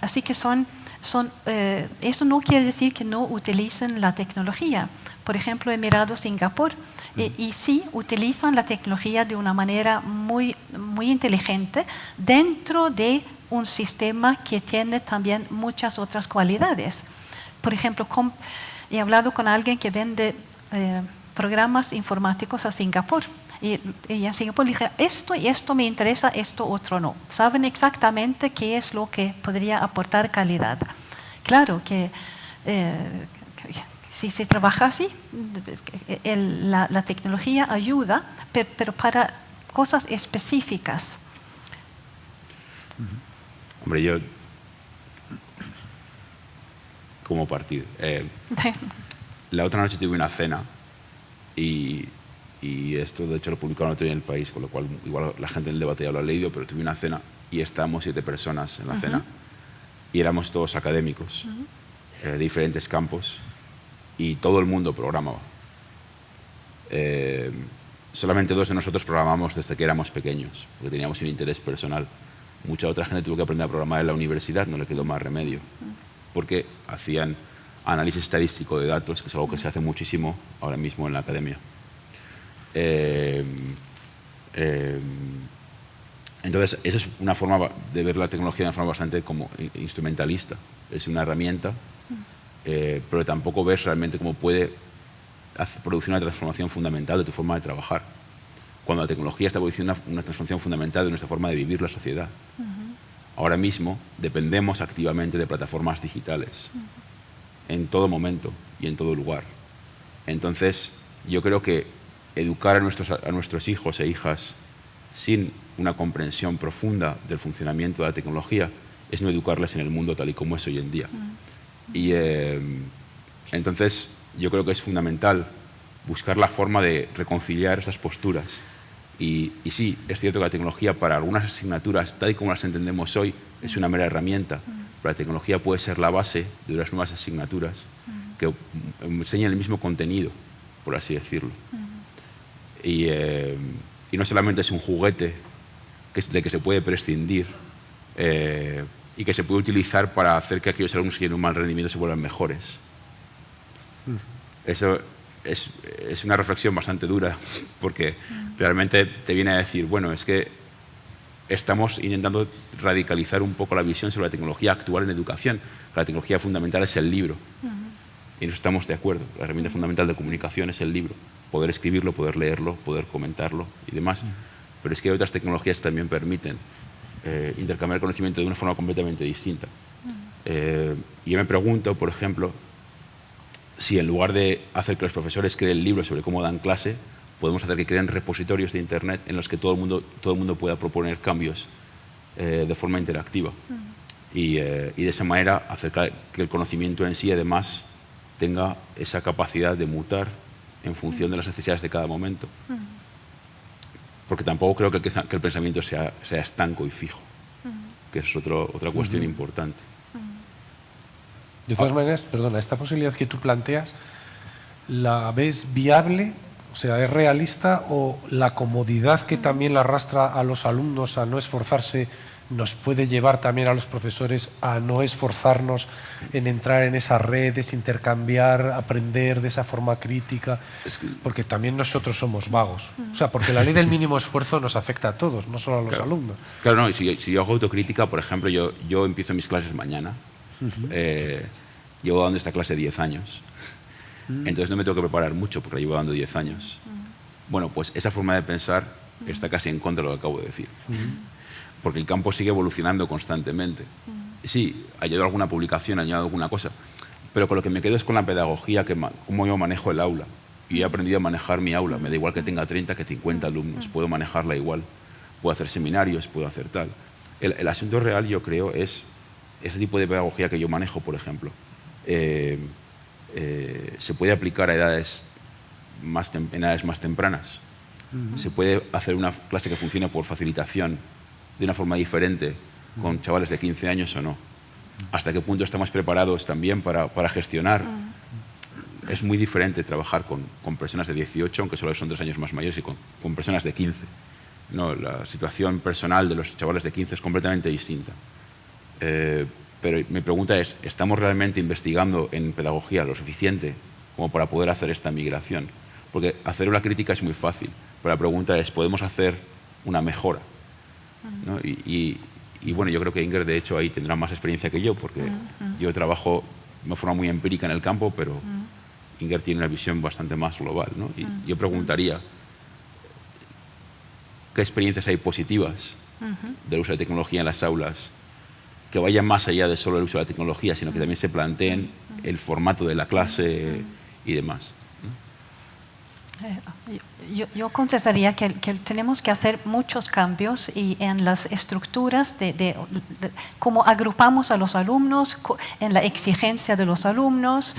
Así que eso no quiere decir que no utilicen la tecnología. Por ejemplo, he mirado Singapur y sí utilizan la tecnología de una manera muy, muy inteligente dentro de un sistema que tiene también muchas otras cualidades. Por ejemplo, he hablado con alguien que vende programas informáticos a Singapur. Y en Singapur le dije, esto y esto me interesa, esto otro no. Saben exactamente qué es lo que podría aportar calidad. Claro que si se trabaja así, la tecnología ayuda, pero para cosas específicas. Hombre, yo, como partido, la otra noche tuve una cena y esto de hecho lo publicaron otro día en El País, con lo cual igual la gente en el debate ya lo ha leído, pero tuve una cena y estábamos 7 personas en la cena y éramos todos académicos de diferentes campos y todo el mundo programaba. Solamente 2 de nosotros programamos desde que éramos pequeños, porque teníamos un interés personal. Mucha otra gente tuvo que aprender a programar en la universidad, no le quedó más remedio, porque hacían análisis estadístico de datos, que es algo que se hace muchísimo ahora mismo en la academia. Entonces, esa es una forma de ver la tecnología de una forma bastante como instrumentalista. Es una herramienta, pero tampoco ves realmente cómo puede producir una transformación fundamental de tu forma de trabajar. Cuando la tecnología está produciendo una transformación fundamental de nuestra forma de vivir la sociedad. Ahora mismo dependemos activamente de plataformas digitales, en todo momento y en todo lugar. Entonces, yo creo que educar a nuestros hijos e hijas sin una comprensión profunda del funcionamiento de la tecnología es no educarles en el mundo tal y como es hoy en día. Y entonces yo creo que es fundamental buscar la forma de reconciliar estas posturas. Y sí, es cierto que la tecnología para algunas asignaturas, tal y como las entendemos hoy, es una mera herramienta, pero la tecnología puede ser la base de unas nuevas asignaturas que enseñan el mismo contenido, por así decirlo. Y no solamente es un juguete de que se puede prescindir y que se puede utilizar para hacer que aquellos alumnos que tienen un mal rendimiento se vuelvan mejores. Eso es una reflexión bastante dura, porque realmente te viene a decir, bueno, es que estamos intentando radicalizar un poco la visión sobre la tecnología actual en educación. La tecnología fundamental es el libro. Y no estamos de acuerdo. La herramienta fundamental de comunicación es el libro. Poder escribirlo, poder leerlo, poder comentarlo y demás. Pero es que hay otras tecnologías que también permiten intercambiar conocimiento de una forma completamente distinta. Y yo me pregunto, por ejemplo, si en lugar de hacer que los profesores creen libros sobre cómo dan clase, podemos hacer que creen repositorios de Internet en los que todo el mundo pueda proponer cambios de forma interactiva. Y de esa manera hacer que el conocimiento en sí, además, tenga esa capacidad de mutar en función de las necesidades de cada momento. Porque tampoco creo que el pensamiento sea estanco y fijo, que es otra cuestión importante. De todas maneras, perdona, esta posibilidad que tú planteas, ¿la ves viable? O sea, ¿es realista o la comodidad que también la arrastra a los alumnos a no esforzarse nos puede llevar también a los profesores a no esforzarnos en entrar en esas redes, intercambiar, aprender de esa forma crítica? Porque también nosotros somos vagos. O sea, porque la ley del mínimo esfuerzo nos afecta a todos, no solo a los alumnos. Claro, no, y si yo hago autocrítica, por ejemplo, yo empiezo mis clases mañana. Llevo dando esta clase 10 años. Entonces no me tengo que preparar mucho porque la llevo dando 10 años. Bueno, pues esa forma de pensar está casi en contra de lo que acabo de decir. Porque el campo sigue evolucionando constantemente. Sí, ha llegado alguna publicación, ha llegado alguna cosa, pero con lo que me quedo es con la pedagogía, cómo yo manejo el aula. Y he aprendido a manejar mi aula. Me da igual que tenga 30 que 50 alumnos. Puedo manejarla igual. Puedo hacer seminarios, puedo hacer tal. El asunto real, yo creo, es ese tipo de pedagogía que yo manejo, por ejemplo. Se puede aplicar a edades más tempranas. Se puede hacer una clase que funcione por facilitación de una forma diferente con chavales de 15 años o no. ¿Hasta qué punto estamos preparados también para gestionar? Es muy diferente trabajar con personas de 18, aunque solo son 3 años más mayores, y con personas de 15. No, la situación personal de los chavales de 15 es completamente distinta. Pero mi pregunta es, ¿estamos realmente investigando en pedagogía lo suficiente como para poder hacer esta migración? Porque hacer una crítica es muy fácil, pero la pregunta es, ¿podemos hacer una mejora? ¿No? Y bueno, yo creo que Inger, de hecho, ahí tendrá más experiencia que yo, porque yo trabajo de una forma muy empírica en el campo, pero Inger tiene una visión bastante más global, ¿no? Y yo preguntaría, ¿qué experiencias hay positivas del uso de tecnología en las aulas que vayan más allá de solo el uso de la tecnología, sino que también se planteen el formato de la clase y demás? Yo contestaría que tenemos que hacer muchos cambios y en las estructuras de cómo agrupamos a los alumnos, en la exigencia de los alumnos.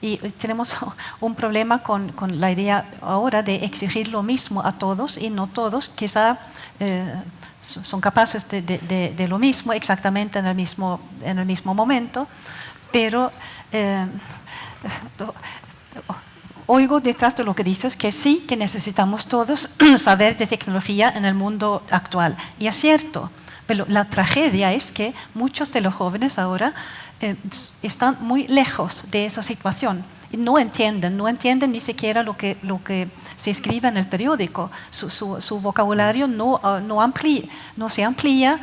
Y tenemos un problema con la idea ahora de exigir lo mismo a todos, y no todos quizá son capaces de lo mismo exactamente en el mismo momento, pero oigo detrás de lo que dices que sí, que necesitamos todos saber de tecnología en el mundo actual. Y es cierto, pero la tragedia es que muchos de los jóvenes ahora están muy lejos de esa situación. Y no entienden ni siquiera lo que se escribe en el periódico. Su vocabulario no se amplía.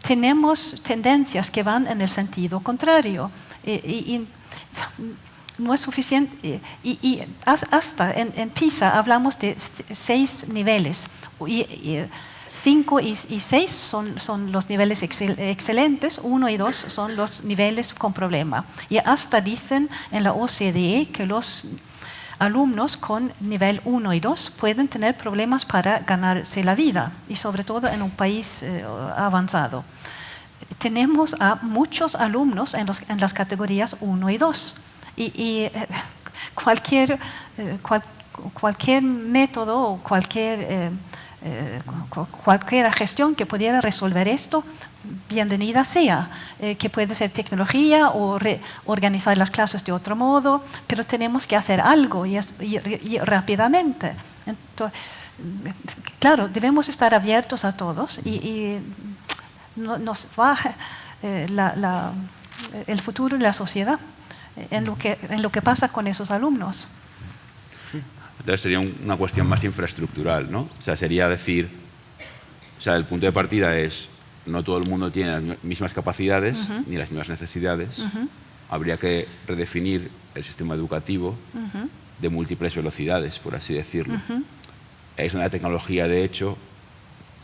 Tenemos tendencias que van en el sentido contrario. Y no es suficiente. Y hasta en PISA hablamos de 6 niveles. 5 y 6 son los niveles excelentes, 1 y 2 son los niveles con problema. Y hasta dicen en la OCDE que los alumnos con nivel 1 y 2 pueden tener problemas para ganarse la vida, y sobre todo en un país avanzado. Tenemos a muchos alumnos en las categorías 1 y 2, y cualquier método o cualquier gestión que pudiera resolver esto, bienvenida sea, que puede ser tecnología o organizar las clases de otro modo, pero tenemos que hacer algo y rápidamente. Entonces, claro, debemos estar abiertos a todos y nos va el futuro de la sociedad en lo que pasa con esos alumnos. Entonces sería una cuestión más infraestructural, ¿no? O sea, sería decir, o sea, el punto de partida es, no todo el mundo tiene las mismas capacidades ni las mismas necesidades. Habría que redefinir el sistema educativo de múltiples velocidades, por así decirlo. Es una tecnología, de hecho,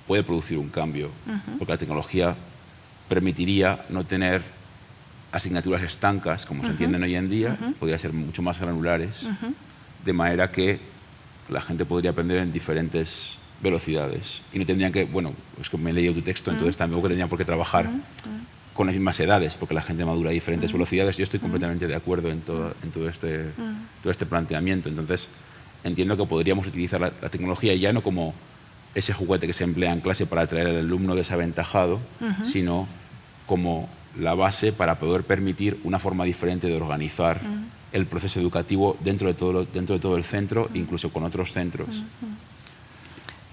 puede producir un cambio, porque la tecnología permitiría no tener asignaturas estancas, como se entienden hoy en día, podría ser mucho más granulares, de manera que la gente podría aprender en diferentes velocidades y no tendrían que, bueno, es que me he leído tu texto, entonces tampoco tendrían por qué trabajar con las mismas edades, porque la gente madura a diferentes velocidades. Yo estoy completamente de acuerdo en todo este planteamiento. Entonces, entiendo que podríamos utilizar la tecnología ya no como ese juguete que se emplea en clase para atraer al alumno desaventajado, sino como la base para poder permitir una forma diferente de organizar el proceso educativo dentro de todo el centro, incluso con otros centros.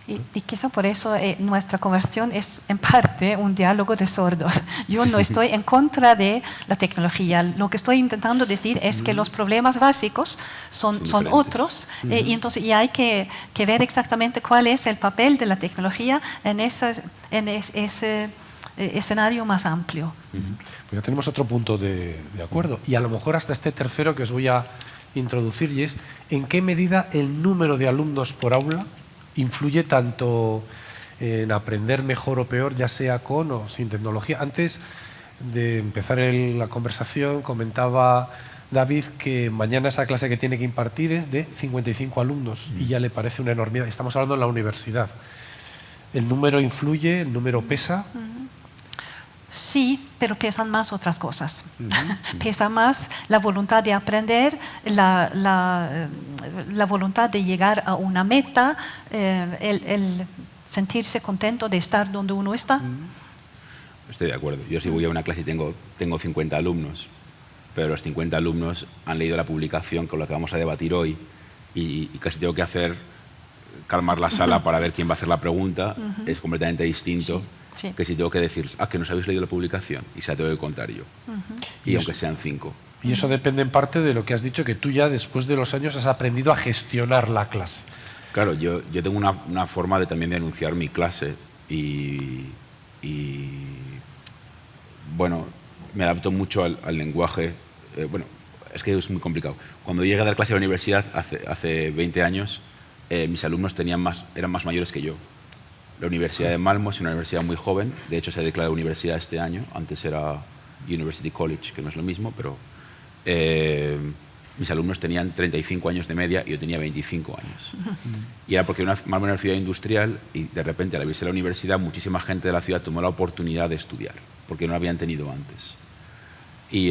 Y quizá por eso nuestra conversación es en parte un diálogo de sordos. Yo no estoy en contra de la tecnología. Lo que estoy intentando decir es que los problemas básicos son otros, y entonces hay que ver exactamente cuál es el papel de la tecnología en ese escenario más amplio. Pues ya tenemos otro punto de acuerdo, y a lo mejor hasta este tercero que os voy a introducir, y es en qué medida el número de alumnos por aula influye tanto en aprender mejor o peor, ya sea con o sin tecnología. Antes de empezar la conversación comentaba David que mañana esa clase que tiene que impartir es de 55 alumnos y ya le parece una enormidad. Estamos hablando en la universidad. ¿El número influye? ¿El número pesa? Sí, pero pesan más otras cosas. Pesa más la voluntad de aprender, la voluntad de llegar a una meta, el sentirse contento de estar donde uno está. Estoy de acuerdo. Yo si voy a una clase y tengo 50 alumnos, pero los 50 alumnos han leído la publicación con la que vamos a debatir hoy y casi tengo que calmar la sala para ver quién va a hacer la pregunta, es completamente distinto. Sí. Que si tengo que decir, que no habéis leído la publicación, y se la tengo que contar yo. Y aunque sean 5. Y eso depende en parte de lo que has dicho, que tú ya después de los años has aprendido a gestionar la clase. Claro, yo tengo una forma también de anunciar mi clase y bueno, me adapto mucho al lenguaje. Bueno, es que es muy complicado. Cuando llegué a dar clase a la universidad hace 20 años, mis alumnos eran más mayores que yo. La Universidad de Malmö es una universidad muy joven, de hecho se declara universidad este año, antes era University College, que no es lo mismo, pero mis alumnos tenían 35 años de media y yo tenía 25 años. Y era porque Malmö era una ciudad industrial y de repente al abrirse la universidad muchísima gente de la ciudad tomó la oportunidad de estudiar, porque no la habían tenido antes. Y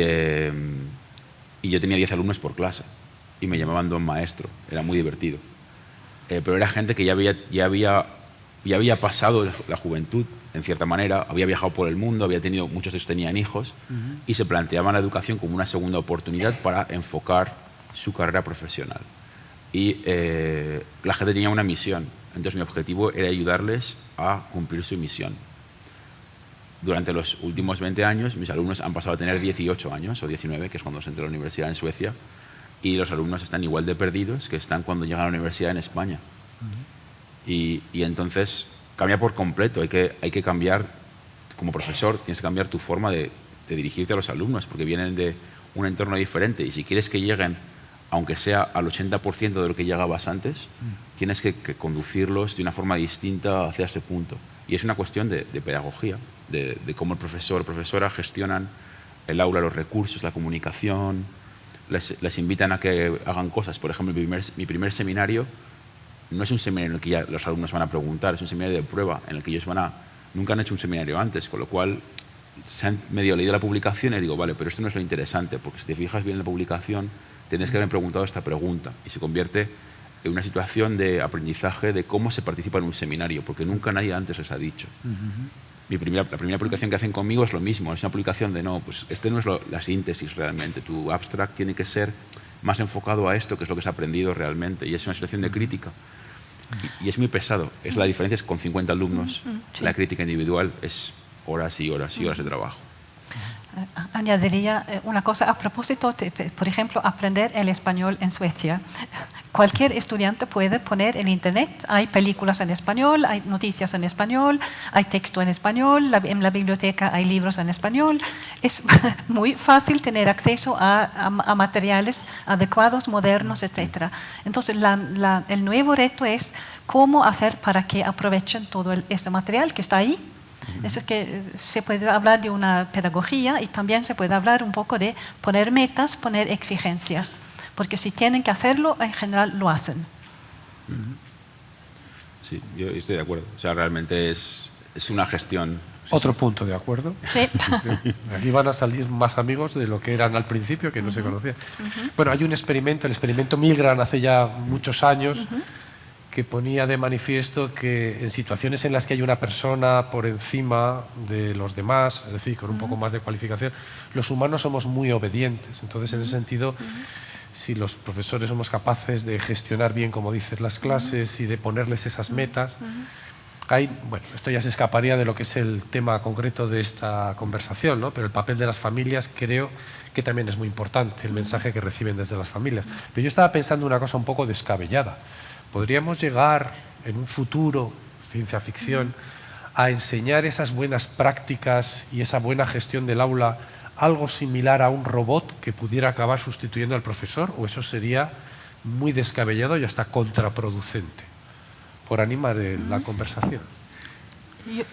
yo tenía 10 alumnos por clase y me llamaban don maestro, era muy divertido. Pero era gente que ya había pasado la juventud, en cierta manera, había viajado por el mundo, muchos de ellos tenían hijos, y se planteaban la educación como una segunda oportunidad para enfocar su carrera profesional. Y la gente tenía una misión, entonces mi objetivo era ayudarles a cumplir su misión. Durante los últimos 20 años, mis alumnos han pasado a tener 18 años, o 19, que es cuando se entra a la universidad en Suecia, y los alumnos están igual de perdidos que están cuando llegan a la universidad en España. Y entonces cambia por completo, hay que cambiar, como profesor, tienes que cambiar tu forma de dirigirte a los alumnos, porque vienen de un entorno diferente y si quieres que lleguen, aunque sea al 80% de lo que llegabas antes, tienes que conducirlos de una forma distinta hacia ese punto. Y es una cuestión de pedagogía, de cómo el profesor o profesora gestionan el aula, los recursos, la comunicación, les invitan a que hagan cosas. Por ejemplo, mi primer seminario no es un seminario en el que ya los alumnos van a preguntar, es un seminario de prueba en el que ellos nunca han hecho un seminario antes, con lo cual se han medio leído la publicación y digo, vale, pero esto no es lo interesante, porque si te fijas bien en la publicación, tienes que haber preguntado esta pregunta y se convierte en una situación de aprendizaje de cómo se participa en un seminario, porque nunca nadie antes les ha dicho. La primera publicación que hacen conmigo es lo mismo, es una publicación de no, pues este no es la síntesis realmente, tu abstract tiene que ser más enfocado a esto, que es lo que se ha aprendido realmente, y es una situación de crítica. Y es muy pesado, la diferencia es con 50 alumnos, Sí. la crítica individual es horas y horas y horas de trabajo. Añadiría una cosa a propósito de, por ejemplo, aprender el español en Suecia. Cualquier estudiante puede poner en internet, hay películas en español, hay noticias en español, hay texto en español, en la biblioteca hay libros en español. Es muy fácil tener acceso a materiales adecuados, modernos, etc. Entonces, el nuevo reto es cómo hacer para que aprovechen todo este material que está ahí. Es que se puede hablar de una pedagogía y también se puede hablar un poco de poner metas, poner exigencias, porque si tienen que hacerlo, en general lo hacen. Sí, yo estoy de acuerdo. O sea, realmente es una gestión. Otro punto, ¿de acuerdo? Sí. Aquí van a salir más amigos de lo que eran al principio, que no se conocían. Bueno, hay un experimento, el experimento Milgram, hace ya muchos años, que ponía de manifiesto que en situaciones en las que hay una persona por encima de los demás, es decir, con un poco más de cualificación, los humanos somos muy obedientes. Entonces, en ese sentido, si los profesores somos capaces de gestionar bien, como dices, las clases y de ponerles esas metas, bueno, esto ya se escaparía de lo que es el tema concreto de esta conversación, ¿no? Pero el papel de las familias creo que también es muy importante, el mensaje que reciben desde las familias. Pero yo estaba pensando una cosa un poco descabellada. ¿Podríamos llegar en un futuro, ciencia ficción, a enseñar esas buenas prácticas y esa buena gestión del aula, algo similar a un robot que pudiera acabar sustituyendo al profesor? ¿O eso sería muy descabellado y hasta contraproducente? Por animar la conversación.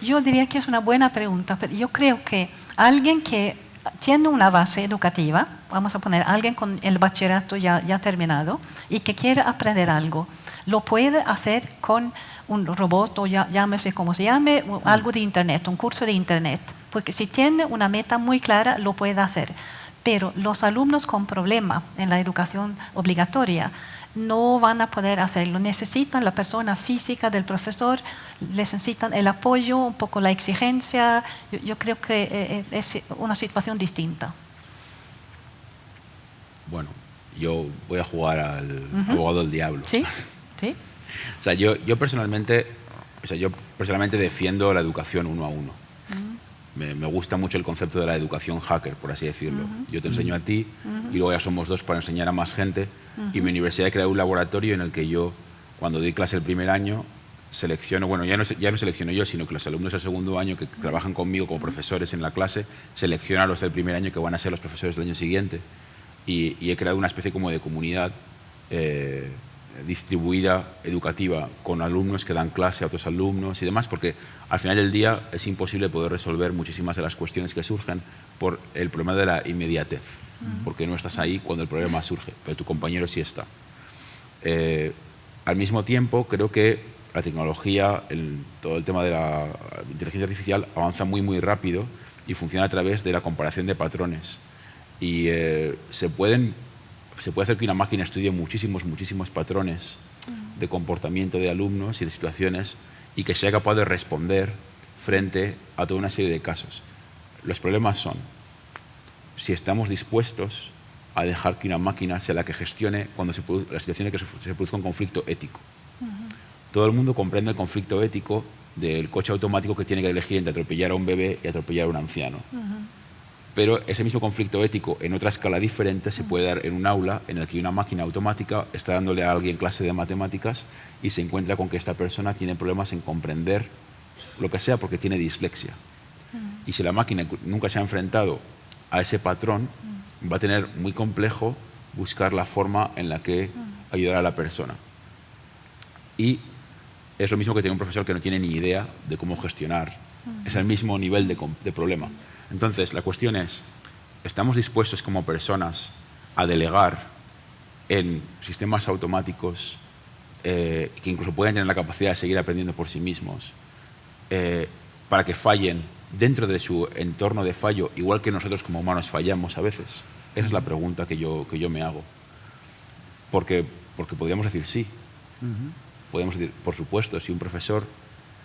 Yo diría que es una buena pregunta, pero yo creo que alguien que tiene una base educativa, vamos a poner alguien con el bachillerato ya terminado y que quiere aprender algo, lo puede hacer con un robot o llámese como se llame, algo de internet, un curso de internet, porque si tiene una meta muy clara lo puede hacer. Pero los alumnos con problema en la educación obligatoria no van a poder hacerlo, necesitan la persona física del profesor, les necesitan el apoyo, un poco la exigencia. Yo creo que es una situación distinta. Bueno, yo voy a jugar al abogado del diablo. ¿Sí? ¿Sí? O sea, yo personalmente defiendo la educación uno a uno. Me gusta mucho el concepto de la educación hacker, por así decirlo. Yo te enseño a ti y luego ya somos dos para enseñar a más gente. Y mi universidad ha creado un laboratorio en el que yo, cuando doy clase el primer año, selecciono, bueno, ya no selecciono yo, sino que los alumnos del segundo año que trabajan conmigo como profesores en la clase, seleccionan a los del primer año que van a ser los profesores del año siguiente. Y he creado una especie como de comunidad distribuida, educativa, con alumnos que dan clase a otros alumnos y demás, porque al final del día es imposible poder resolver muchísimas de las cuestiones que surgen por el problema de la inmediatez, porque no estás ahí cuando el problema surge, pero tu compañero sí está. Al mismo tiempo, creo que la tecnología, todo el tema de la inteligencia artificial avanza muy, muy rápido y funciona a través de la comparación de patrones. Y se puede hacer que una máquina estudie muchísimos patrones de comportamiento de alumnos y de situaciones y que sea capaz de responder frente a toda una serie de casos. Los problemas son si estamos dispuestos a dejar que una máquina sea la que gestione cuando la situación en que se produzca un conflicto ético. Todo el mundo comprende el conflicto ético del coche automático que tiene que elegir entre atropellar a un bebé y atropellar a un anciano. Pero ese mismo conflicto ético en otra escala diferente se puede dar en un aula en el que una máquina automática está dándole a alguien clase de matemáticas y se encuentra con que esta persona tiene problemas en comprender lo que sea porque tiene dislexia. Y si la máquina nunca se ha enfrentado a ese patrón, va a tener muy complejo buscar la forma en la que ayudar a la persona. Y es lo mismo que tener un profesor que no tiene ni idea de cómo gestionar. Es el mismo nivel de problema. Entonces, la cuestión es, ¿estamos dispuestos como personas a delegar en sistemas automáticos que incluso pueden tener la capacidad de seguir aprendiendo por sí mismos, para que fallen dentro de su entorno de fallo, igual que nosotros como humanos fallamos a veces? Esa es la pregunta que yo me hago. Porque podríamos decir sí. Podemos decir, por supuesto, si un profesor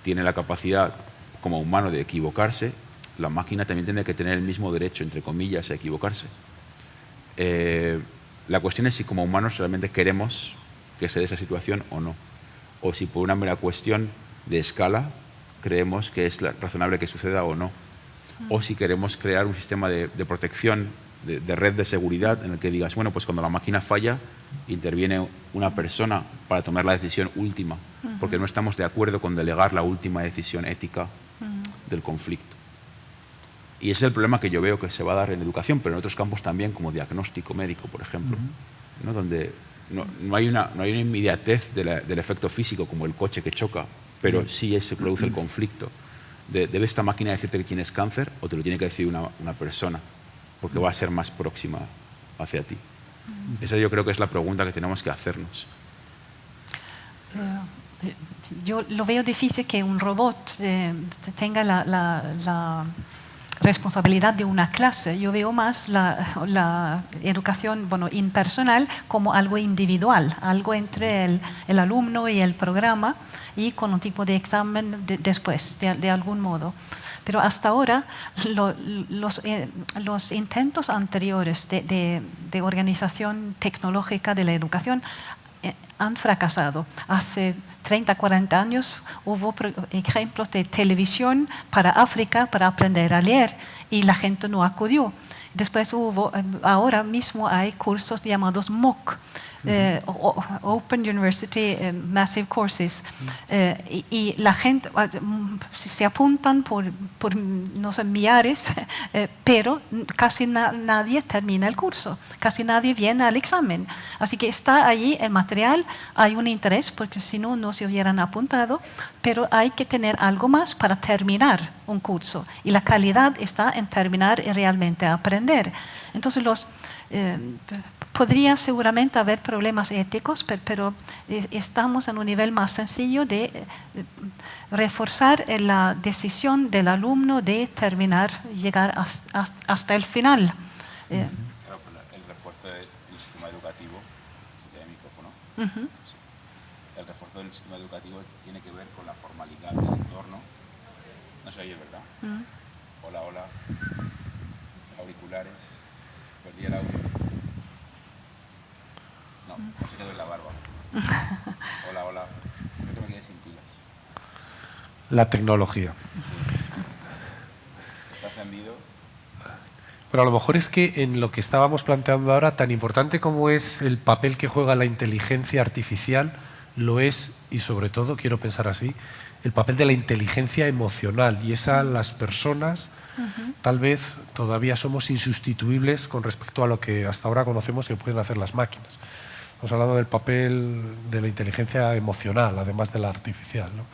tiene la capacidad como humano de equivocarse, la máquina también tiene que tener el mismo derecho, entre comillas, a equivocarse. La cuestión es si como humanos realmente queremos que se dé esa situación o no. O si por una mera cuestión de escala creemos que es razonable que suceda o no. O si queremos crear un sistema de protección, de red de seguridad, en el que digas, bueno, pues cuando la máquina falla, interviene una persona para tomar la decisión última, porque no estamos de acuerdo con delegar la última decisión ética del conflicto. Y ese es el problema que yo veo que se va a dar en educación, pero en otros campos también, como diagnóstico médico, por ejemplo, ¿no? Donde no hay una inmediatez del efecto físico, como el coche que choca, pero sí se produce el conflicto. ¿Debe esta máquina decirte que tienes cáncer o te lo tiene que decir una persona? Porque va a ser más próxima hacia ti. Esa yo creo que es la pregunta que tenemos que hacernos. Yo lo veo difícil que un robot tenga la responsabilidad de una clase. Yo veo más la educación impersonal como algo individual, algo entre el alumno y el programa, y con un tipo de examen después, de algún modo. Pero hasta ahora los intentos anteriores de organización tecnológica de la educación han fracasado. Hace 30, 40 años hubo ejemplos de televisión para África para aprender a leer y la gente no acudió. Después ahora mismo hay cursos llamados MOOC, Open University Massive Courses, y la gente se apuntan por no sé, millares, pero casi nadie termina el curso, casi nadie viene al examen. Así que está allí el material, hay un interés, porque si no, no se hubieran apuntado, pero hay que tener algo más para terminar un curso, y la calidad está en terminar y realmente aprender. Entonces podría seguramente haber problemas éticos, pero estamos en un nivel más sencillo de reforzar la decisión del alumno de terminar, llegar hasta el final. Claro, el refuerzo del sistema educativo, si tiene micrófono, sí. El refuerzo del sistema educativo tiene que ver con la formalidad del entorno. No se oye, ¿verdad? Hola, hola. Auriculares. Perdí el audio. No se quedó en la barba. Hola, hola. Creo que me quedé sin pilas. La tecnología. ¿Está encendido? Pero a lo mejor es que en lo que estábamos planteando ahora, tan importante como es el papel que juega la inteligencia artificial, lo es, y sobre todo, quiero pensar así, el papel de la inteligencia emocional. Y las personas tal vez todavía somos insustituibles con respecto a lo que hasta ahora conocemos que pueden hacer las máquinas. Estamos hablando del papel de la inteligencia emocional, además de la artificial, ¿no?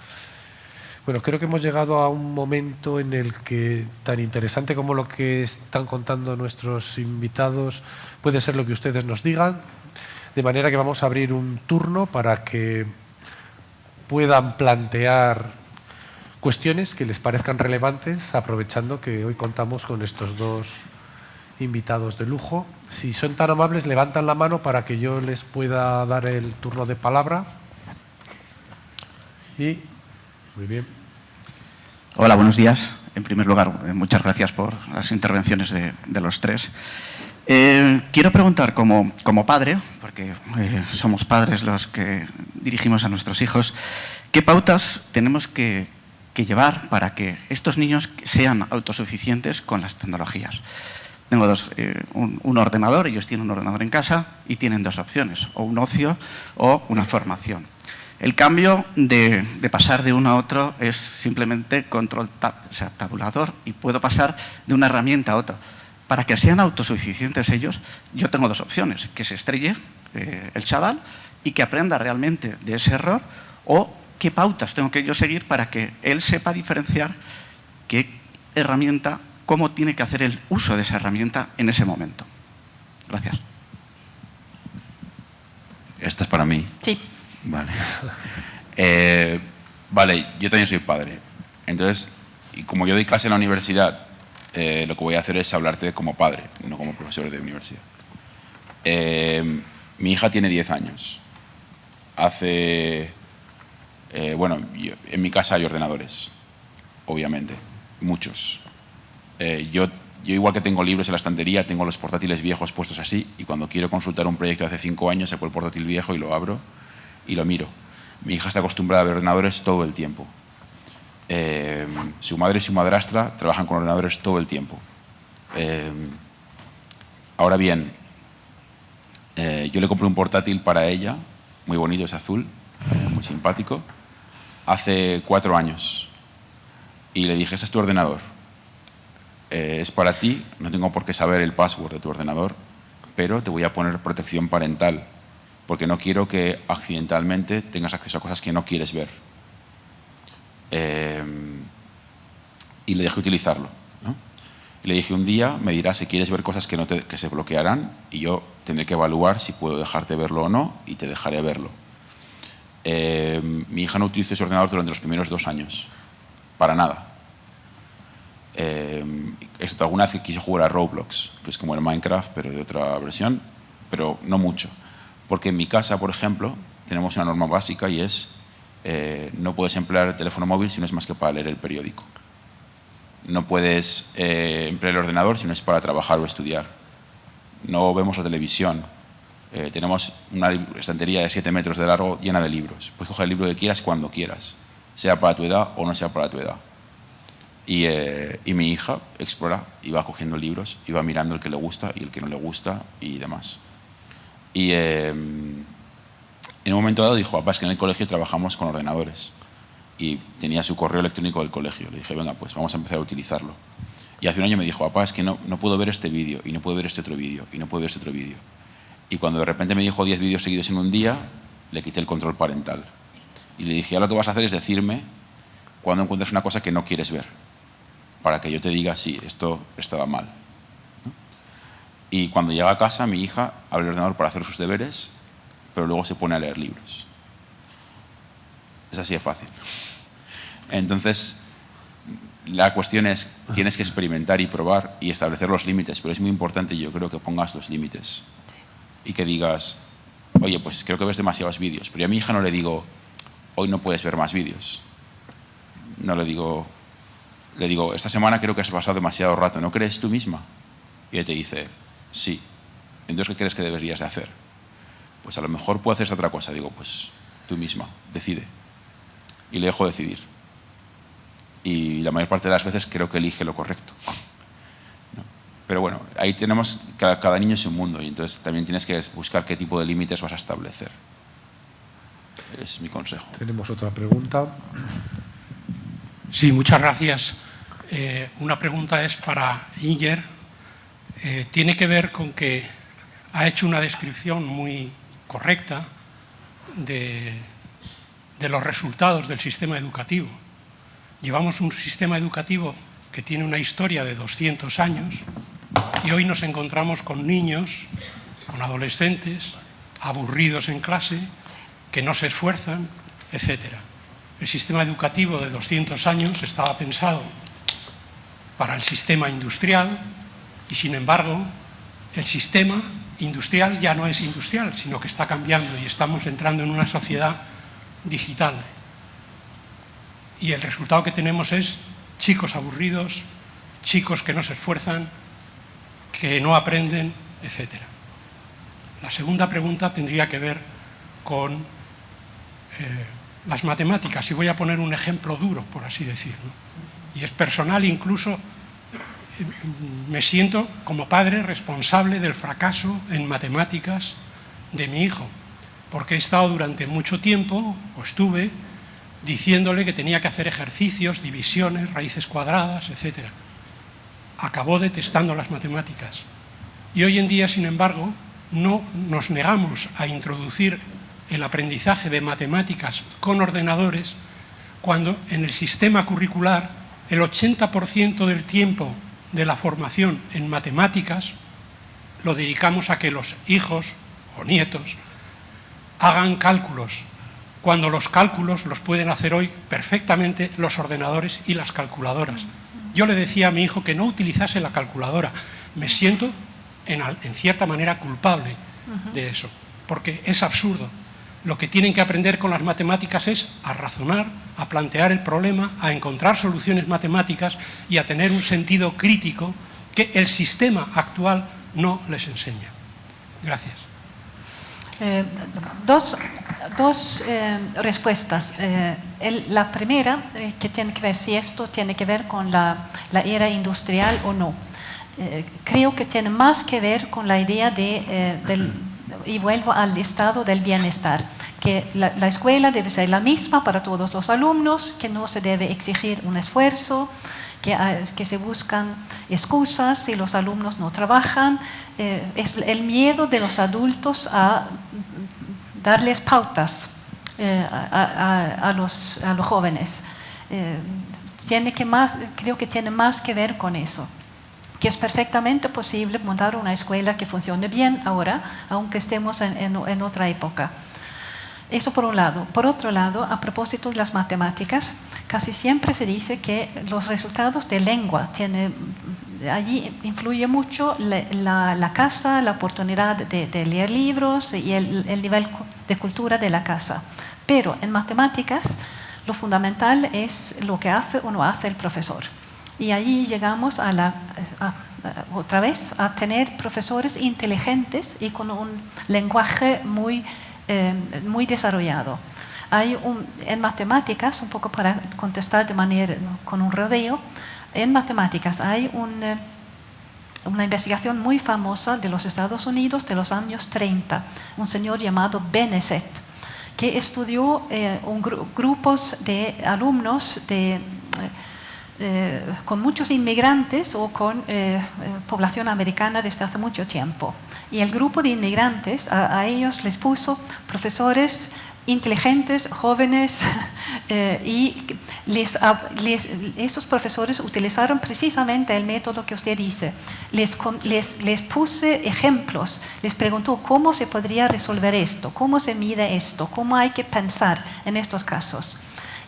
Bueno, creo que hemos llegado a un momento en el que, tan interesante como lo que están contando nuestros invitados, puede ser lo que ustedes nos digan, de manera que vamos a abrir un turno para que puedan plantear cuestiones que les parezcan relevantes, aprovechando que hoy contamos con estos dos invitados de lujo. Si son tan amables, levantan la mano para que yo les pueda dar el turno de palabra. Y, muy bien. Hola, buenos días. En primer lugar, muchas gracias por las intervenciones de los tres. Quiero preguntar, como padre, porque somos padres los que dirigimos a nuestros hijos, ¿qué pautas tenemos que llevar para que estos niños sean autosuficientes con las tecnologías? Tengo un ordenador, ellos tienen un ordenador en casa y tienen dos opciones, o un ocio o una formación. El cambio de pasar de uno a otro es simplemente control tabulador, y puedo pasar de una herramienta a otra. Para que sean autosuficientes ellos, yo tengo dos opciones: que se estrelle el chaval y que aprenda realmente de ese error, o qué pautas tengo que yo seguir para que él sepa diferenciar qué herramienta, cómo tiene que hacer el uso de esa herramienta en ese momento. Gracias. Esta es para mí. Sí. Vale. Vale, yo también soy padre. Entonces, y como yo doy clase en la universidad, lo que voy a hacer es hablarte como padre, no como profesor de universidad. Mi hija tiene 10 años. Bueno, en mi casa hay ordenadores, obviamente, muchos. Yo igual que tengo libros en la estantería, tengo los portátiles viejos puestos así, y cuando quiero consultar un proyecto de hace 5 años, saco el portátil viejo y lo abro y lo miro. Mi hija está acostumbrada a ver ordenadores todo el tiempo. Su madre y su madrastra trabajan con ordenadores todo el tiempo. Ahora bien, yo le compré un portátil para ella, muy bonito, es azul, muy simpático, hace 4 años. Y le dije, ese es tu ordenador. Es para ti, no tengo por qué saber el password de tu ordenador, pero te voy a poner protección parental, porque no quiero que accidentalmente tengas acceso a cosas que no quieres ver. Y le dejé utilizarlo, ¿no? Y le dije, un día me dirás si quieres ver cosas que se bloquearán, y yo tendré que evaluar si puedo dejarte verlo o no, y te dejaré verlo. Mi hija no utilizó ese ordenador durante los primeros 2 años, para nada. Esto alguna vez quiso jugar a Roblox, que es como el Minecraft, pero de otra versión, pero no mucho. Porque en mi casa, por ejemplo, tenemos una norma básica y es no puedes emplear el teléfono móvil si no es más que para leer el periódico. No puedes emplear el ordenador si no es para trabajar o estudiar. No vemos la televisión. Tenemos una estantería de 7 metros de largo llena de libros. Puedes coger el libro que quieras cuando quieras, sea para tu edad o no sea para tu edad. Y mi hija explora y va cogiendo libros y va mirando el que le gusta y el que no le gusta y demás. Y en un momento dado dijo, papá, es que en el colegio trabajamos con ordenadores. Y tenía su correo electrónico del colegio. Le dije, venga, pues vamos a empezar a utilizarlo. Y hace un año me dijo, papá, es que no puedo ver este vídeo, y no puedo ver este otro vídeo, y no puedo ver este otro vídeo. Y cuando de repente me dijo 10 vídeos seguidos en un día, le quité el control parental. Y le dije, ahora lo que vas a hacer es decirme cuando encuentres una cosa que no quieres ver, para que yo te diga, sí, esto estaba mal, ¿no? Y cuando llega a casa, mi hija abre el ordenador para hacer sus deberes, pero luego se pone a leer libros. Es así de fácil. Entonces, la cuestión es, tienes que experimentar y probar y establecer los límites, pero es muy importante, yo creo, que pongas los límites y que digas, oye, pues creo que ves demasiados vídeos, pero yo a mi hija no le digo, hoy no puedes ver más vídeos. No le digo, esta semana creo que has pasado demasiado rato, ¿no crees tú misma? Y ella te dice, sí. Entonces, ¿qué crees que deberías de hacer? Pues a lo mejor puedo hacer otra cosa. Digo, pues tú misma, decide. Y le dejo decidir. Y la mayor parte de las veces creo que elige lo correcto, ¿no? Pero bueno, ahí tenemos, cada niño es un mundo, y entonces también tienes que buscar qué tipo de límites vas a establecer. Es mi consejo. Tenemos otra pregunta. Sí, muchas gracias. Una pregunta es para Inger. Tiene que ver con que ha hecho una descripción muy correcta de los resultados del sistema educativo. Llevamos un sistema educativo que tiene una historia de 200 años y hoy nos encontramos con niños, con adolescentes, aburridos en clase, que no se esfuerzan, etc. El sistema educativo de 200 años estaba pensado para el sistema industrial y, sin embargo, el sistema industrial ya no es industrial, sino que está cambiando y estamos entrando en una sociedad digital. Y el resultado que tenemos es chicos aburridos, chicos que no se esfuerzan, que no aprenden, etc. La segunda pregunta tendría que ver con las matemáticas, y voy a poner un ejemplo duro, por así decirlo. Y es personal, incluso me siento como padre responsable del fracaso en matemáticas de mi hijo, porque he estado durante mucho tiempo, o estuve, diciéndole que tenía que hacer ejercicios, divisiones, raíces cuadradas, etc. Acabó detestando las matemáticas. Y hoy en día, sin embargo, no nos negamos a introducir el aprendizaje de matemáticas con ordenadores, cuando en el sistema curricular el 80% del tiempo de la formación en matemáticas lo dedicamos a que los hijos o nietos hagan cálculos, cuando los cálculos los pueden hacer hoy perfectamente los ordenadores y las calculadoras. Yo le decía a mi hijo que no utilizase la calculadora. Me siento, en cierta manera, culpable de eso, porque es absurdo. Lo que tienen que aprender con las matemáticas es a razonar, a plantear el problema, a encontrar soluciones matemáticas y a tener un sentido crítico que el sistema actual no les enseña. Gracias. Dos respuestas. La primera, que tiene que ver si esto tiene que ver con la era industrial o no. Creo que tiene más que ver con la idea y vuelvo al estado del bienestar, que la escuela debe ser la misma para todos los alumnos, que no se debe exigir un esfuerzo, que se buscan excusas si los alumnos no trabajan. Es el miedo de los adultos a darles pautas a los jóvenes. Creo que tiene más que ver con eso, que es perfectamente posible montar una escuela que funcione bien ahora, aunque estemos en otra época. Eso por un lado. Por otro lado, a propósito de las matemáticas, casi siempre se dice que los resultados de lengua allí influye mucho la casa, la oportunidad de leer libros y el nivel de cultura de la casa. Pero en matemáticas lo fundamental es lo que hace o no hace el profesor. Y allí llegamos otra vez a tener profesores inteligentes y con un lenguaje muy desarrollado. En matemáticas, un poco para contestar con un rodeo, en matemáticas hay una investigación muy famosa de los Estados Unidos de los años 30, un señor llamado Benezet, que estudió grupos de alumnos con muchos inmigrantes o con población americana desde hace mucho tiempo. Y el grupo de inmigrantes, a ellos les puso profesores inteligentes, jóvenes, y esos profesores utilizaron precisamente el método que usted dice. Les puse ejemplos, les preguntó cómo se podría resolver esto, cómo se mide esto, cómo hay que pensar en estos casos.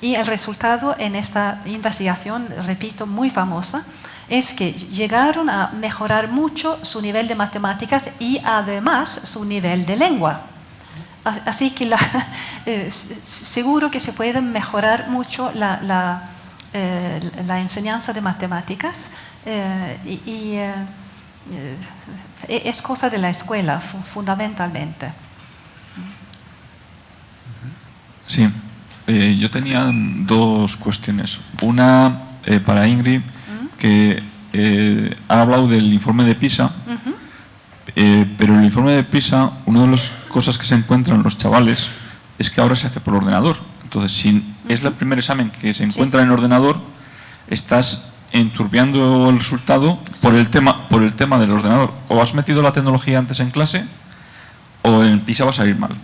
Y el resultado en esta investigación, repito, muy famosa, es que llegaron a mejorar mucho su nivel de matemáticas y además su nivel de lengua. Así que seguro que se puede mejorar mucho la enseñanza de matemáticas es cosa de la escuela fundamentalmente. Sí, yo tenía dos cuestiones. Una para Ingrid, que ha hablado del informe de PISA. Pero el informe de PISA, una de las cosas que se encuentran los chavales es que ahora se hace por ordenador. Entonces, si es el primer examen que se encuentra en ordenador, estás enturbiando el resultado por el tema del ordenador. O has metido la tecnología antes en clase, o en PISA va a salir mal.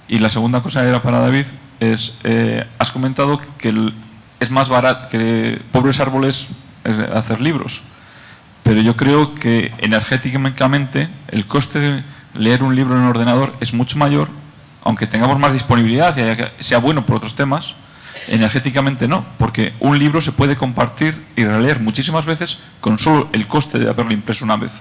Y la segunda cosa era para David, has comentado que es más barato que pobres árboles hacer libros. Pero yo creo que energéticamente el coste de leer un libro en un ordenador es mucho mayor, aunque tengamos más disponibilidad y sea bueno por otros temas, energéticamente no, porque un libro se puede compartir y releer muchísimas veces con solo el coste de haberlo impreso una vez.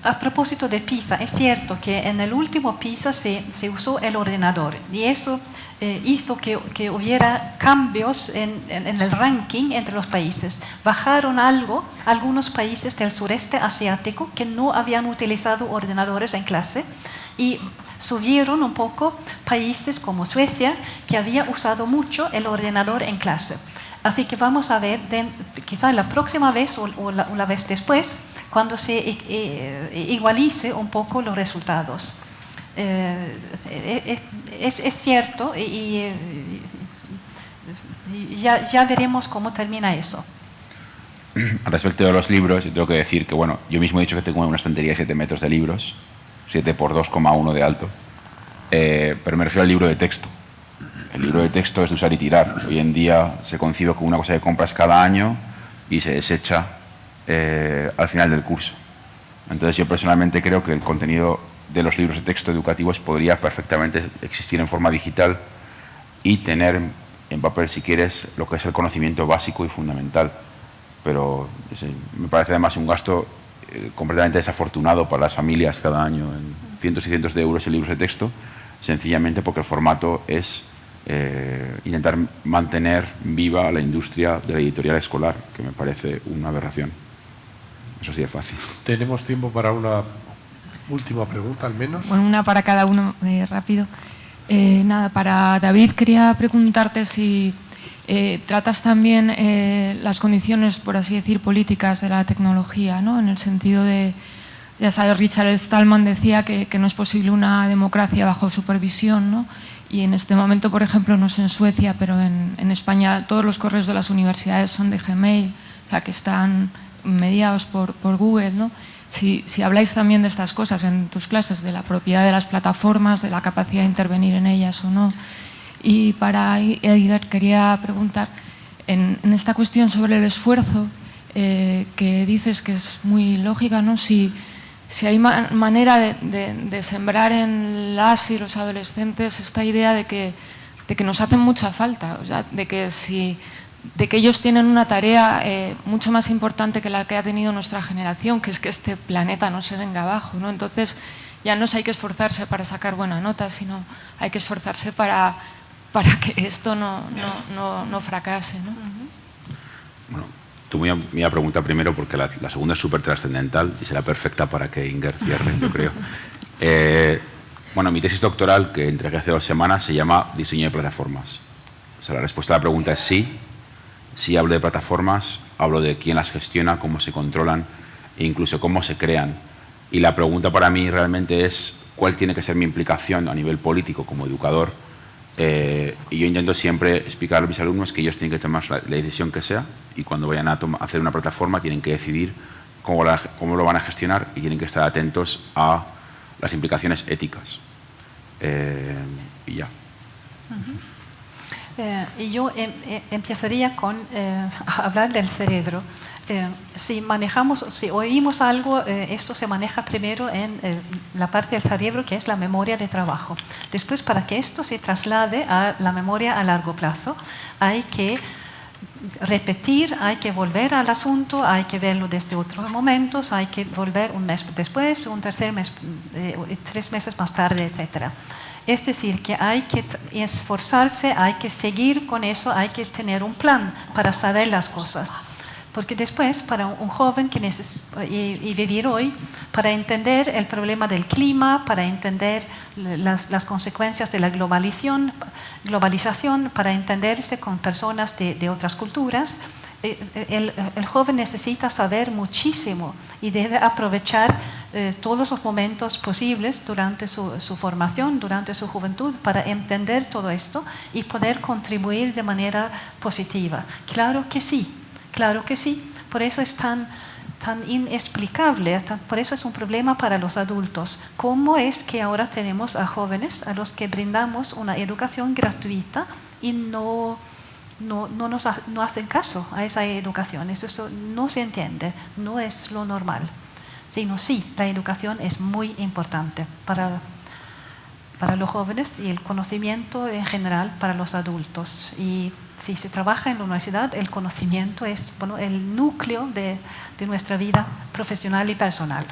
A propósito de PISA, es cierto que en el último PISA se usó el ordenador y eso hizo que hubiera cambios en el ranking entre los países. Bajaron algunos países del sureste asiático que no habían utilizado ordenadores en clase y subieron un poco países como Suecia, que había usado mucho el ordenador en clase. Así que vamos a ver, quizá la próxima vez o la vez después, cuando se igualice un poco los resultados. Es cierto y ya veremos cómo termina eso. Respecto de los libros, yo tengo que decir que, bueno, yo mismo he dicho que tengo una estantería de 7 metros de libros, 7 por 2,1 de alto, pero me refiero al libro de texto. El libro de texto es de usar y tirar. Hoy en día se concibe como una cosa que compras cada año y se desecha al final del curso. Entonces yo personalmente creo que el contenido de los libros de texto educativos podría perfectamente existir en forma digital y tener en papel, si quieres, lo que es el conocimiento básico y fundamental. Pero me parece además un gasto completamente desafortunado para las familias cada año, en cientos y cientos de euros en libros de texto, sencillamente porque el formato es intentar mantener viva la industria de la editorial escolar, que me parece una aberración. Eso sí es fácil. Tenemos tiempo para una última pregunta, al menos. Bueno, una para cada uno, rápido. Nada, para David quería preguntarte si tratas también las condiciones, por así decir, políticas de la tecnología, ¿no? En el sentido de, ya sabes, Richard Stallman decía que no es posible una democracia bajo supervisión, ¿no? Y en este momento, por ejemplo, no sé en Suecia, pero en España todos los correos de las universidades son de Gmail, o sea, que están mediados por Google, ¿no? Si habláis también de estas cosas en tus clases, de la propiedad de las plataformas, de la capacidad de intervenir en ellas o no. Y para Edgar quería preguntar, en esta cuestión sobre el esfuerzo, que dices que es muy lógica, ¿no? Si hay manera de sembrar en las y los adolescentes esta idea de que nos hacen mucha falta, o sea, de que ellos tienen una tarea mucho más importante que la que ha tenido nuestra generación, que es que este planeta no se venga abajo, ¿no? Entonces ya no hay que esforzarse para sacar buena nota, sino hay que esforzarse para que esto no fracase, ¿no? Bueno, tú me iba a preguntar primero porque la segunda es súper trascendental y será perfecta para que Inger cierre, yo creo. Bueno, mi tesis doctoral, que entregué hace 2 semanas, se llama Diseño de plataformas. O sea, la respuesta a la pregunta es sí. Sí hablo de plataformas, hablo de quién las gestiona, cómo se controlan e incluso cómo se crean. Y la pregunta para mí realmente es cuál tiene que ser mi implicación a nivel político como educador. Y yo intento siempre explicar a mis alumnos que ellos tienen que tomar la decisión que sea y cuando vayan a hacer una plataforma tienen que decidir cómo lo van a gestionar y tienen que estar atentos a las implicaciones éticas. Y ya. Y yo empezaría con hablar del cerebro. Si oímos algo, esto se maneja primero en la parte del cerebro que es la memoria de trabajo. Después, para que esto se traslade a la memoria a largo plazo, hay que repetir, hay que volver al asunto, hay que verlo desde otros momentos, hay que volver un mes después, un tercer mes, 3 meses más tarde, etc. Es decir, que hay que esforzarse, hay que seguir con eso, hay que tener un plan para saber las cosas. Porque después, para un joven que y vivir hoy, para entender el problema del clima, para entender las consecuencias de la globalización, para entenderse con personas de otras culturas, el joven necesita saber muchísimo y debe aprovechar todos los momentos posibles durante su formación, durante su juventud, para entender todo esto y poder contribuir de manera positiva. Claro que sí. Claro que sí, por eso es tan inexplicable, por eso es un problema para los adultos. ¿Cómo es que ahora tenemos a jóvenes a los que brindamos una educación gratuita y no hacen caso a esa educación? Eso no se entiende, no es lo normal. Sino sí, la educación es muy importante para los jóvenes y el conocimiento en general para los adultos. Y si se trabaja en la universidad, el conocimiento es el núcleo de nuestra vida profesional y personal.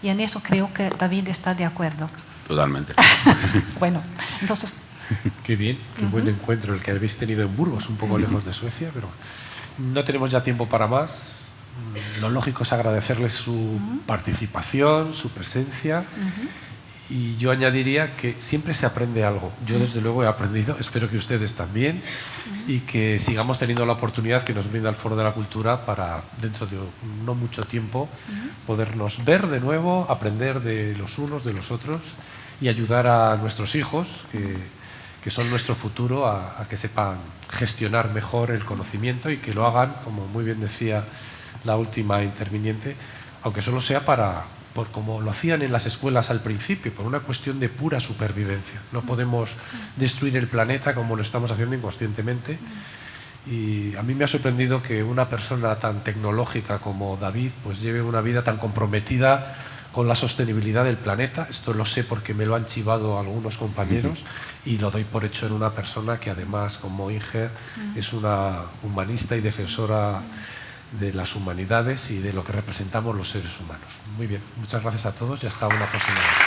Y en eso creo que David está de acuerdo. Totalmente. Bueno, entonces... Qué bien, qué buen encuentro el que habéis tenido en Burgos, un poco lejos de Suecia, pero no tenemos ya tiempo para más. Lo lógico es agradecerles su participación, su presencia. Y yo añadiría que siempre se aprende algo. Yo desde luego he aprendido, espero que ustedes también, y que sigamos teniendo la oportunidad que nos brinda el Foro de la Cultura para, dentro de no mucho tiempo, podernos ver de nuevo, aprender de los unos, de los otros, y ayudar a nuestros hijos, que son nuestro futuro, a que sepan gestionar mejor el conocimiento y que lo hagan, como muy bien decía la última interviniente, aunque solo sea por como lo hacían en las escuelas al principio, por una cuestión de pura supervivencia. No podemos destruir el planeta como lo estamos haciendo inconscientemente Y a mí me ha sorprendido que una persona tan tecnológica como David pues lleve una vida tan comprometida con la sostenibilidad del planeta. Esto lo sé porque me lo han chivado algunos compañeros y lo doy por hecho en una persona que además, como Inger, es una humanista y defensora de las humanidades y de lo que representamos los seres humanos. Muy bien, muchas gracias a todos y hasta una próxima vez.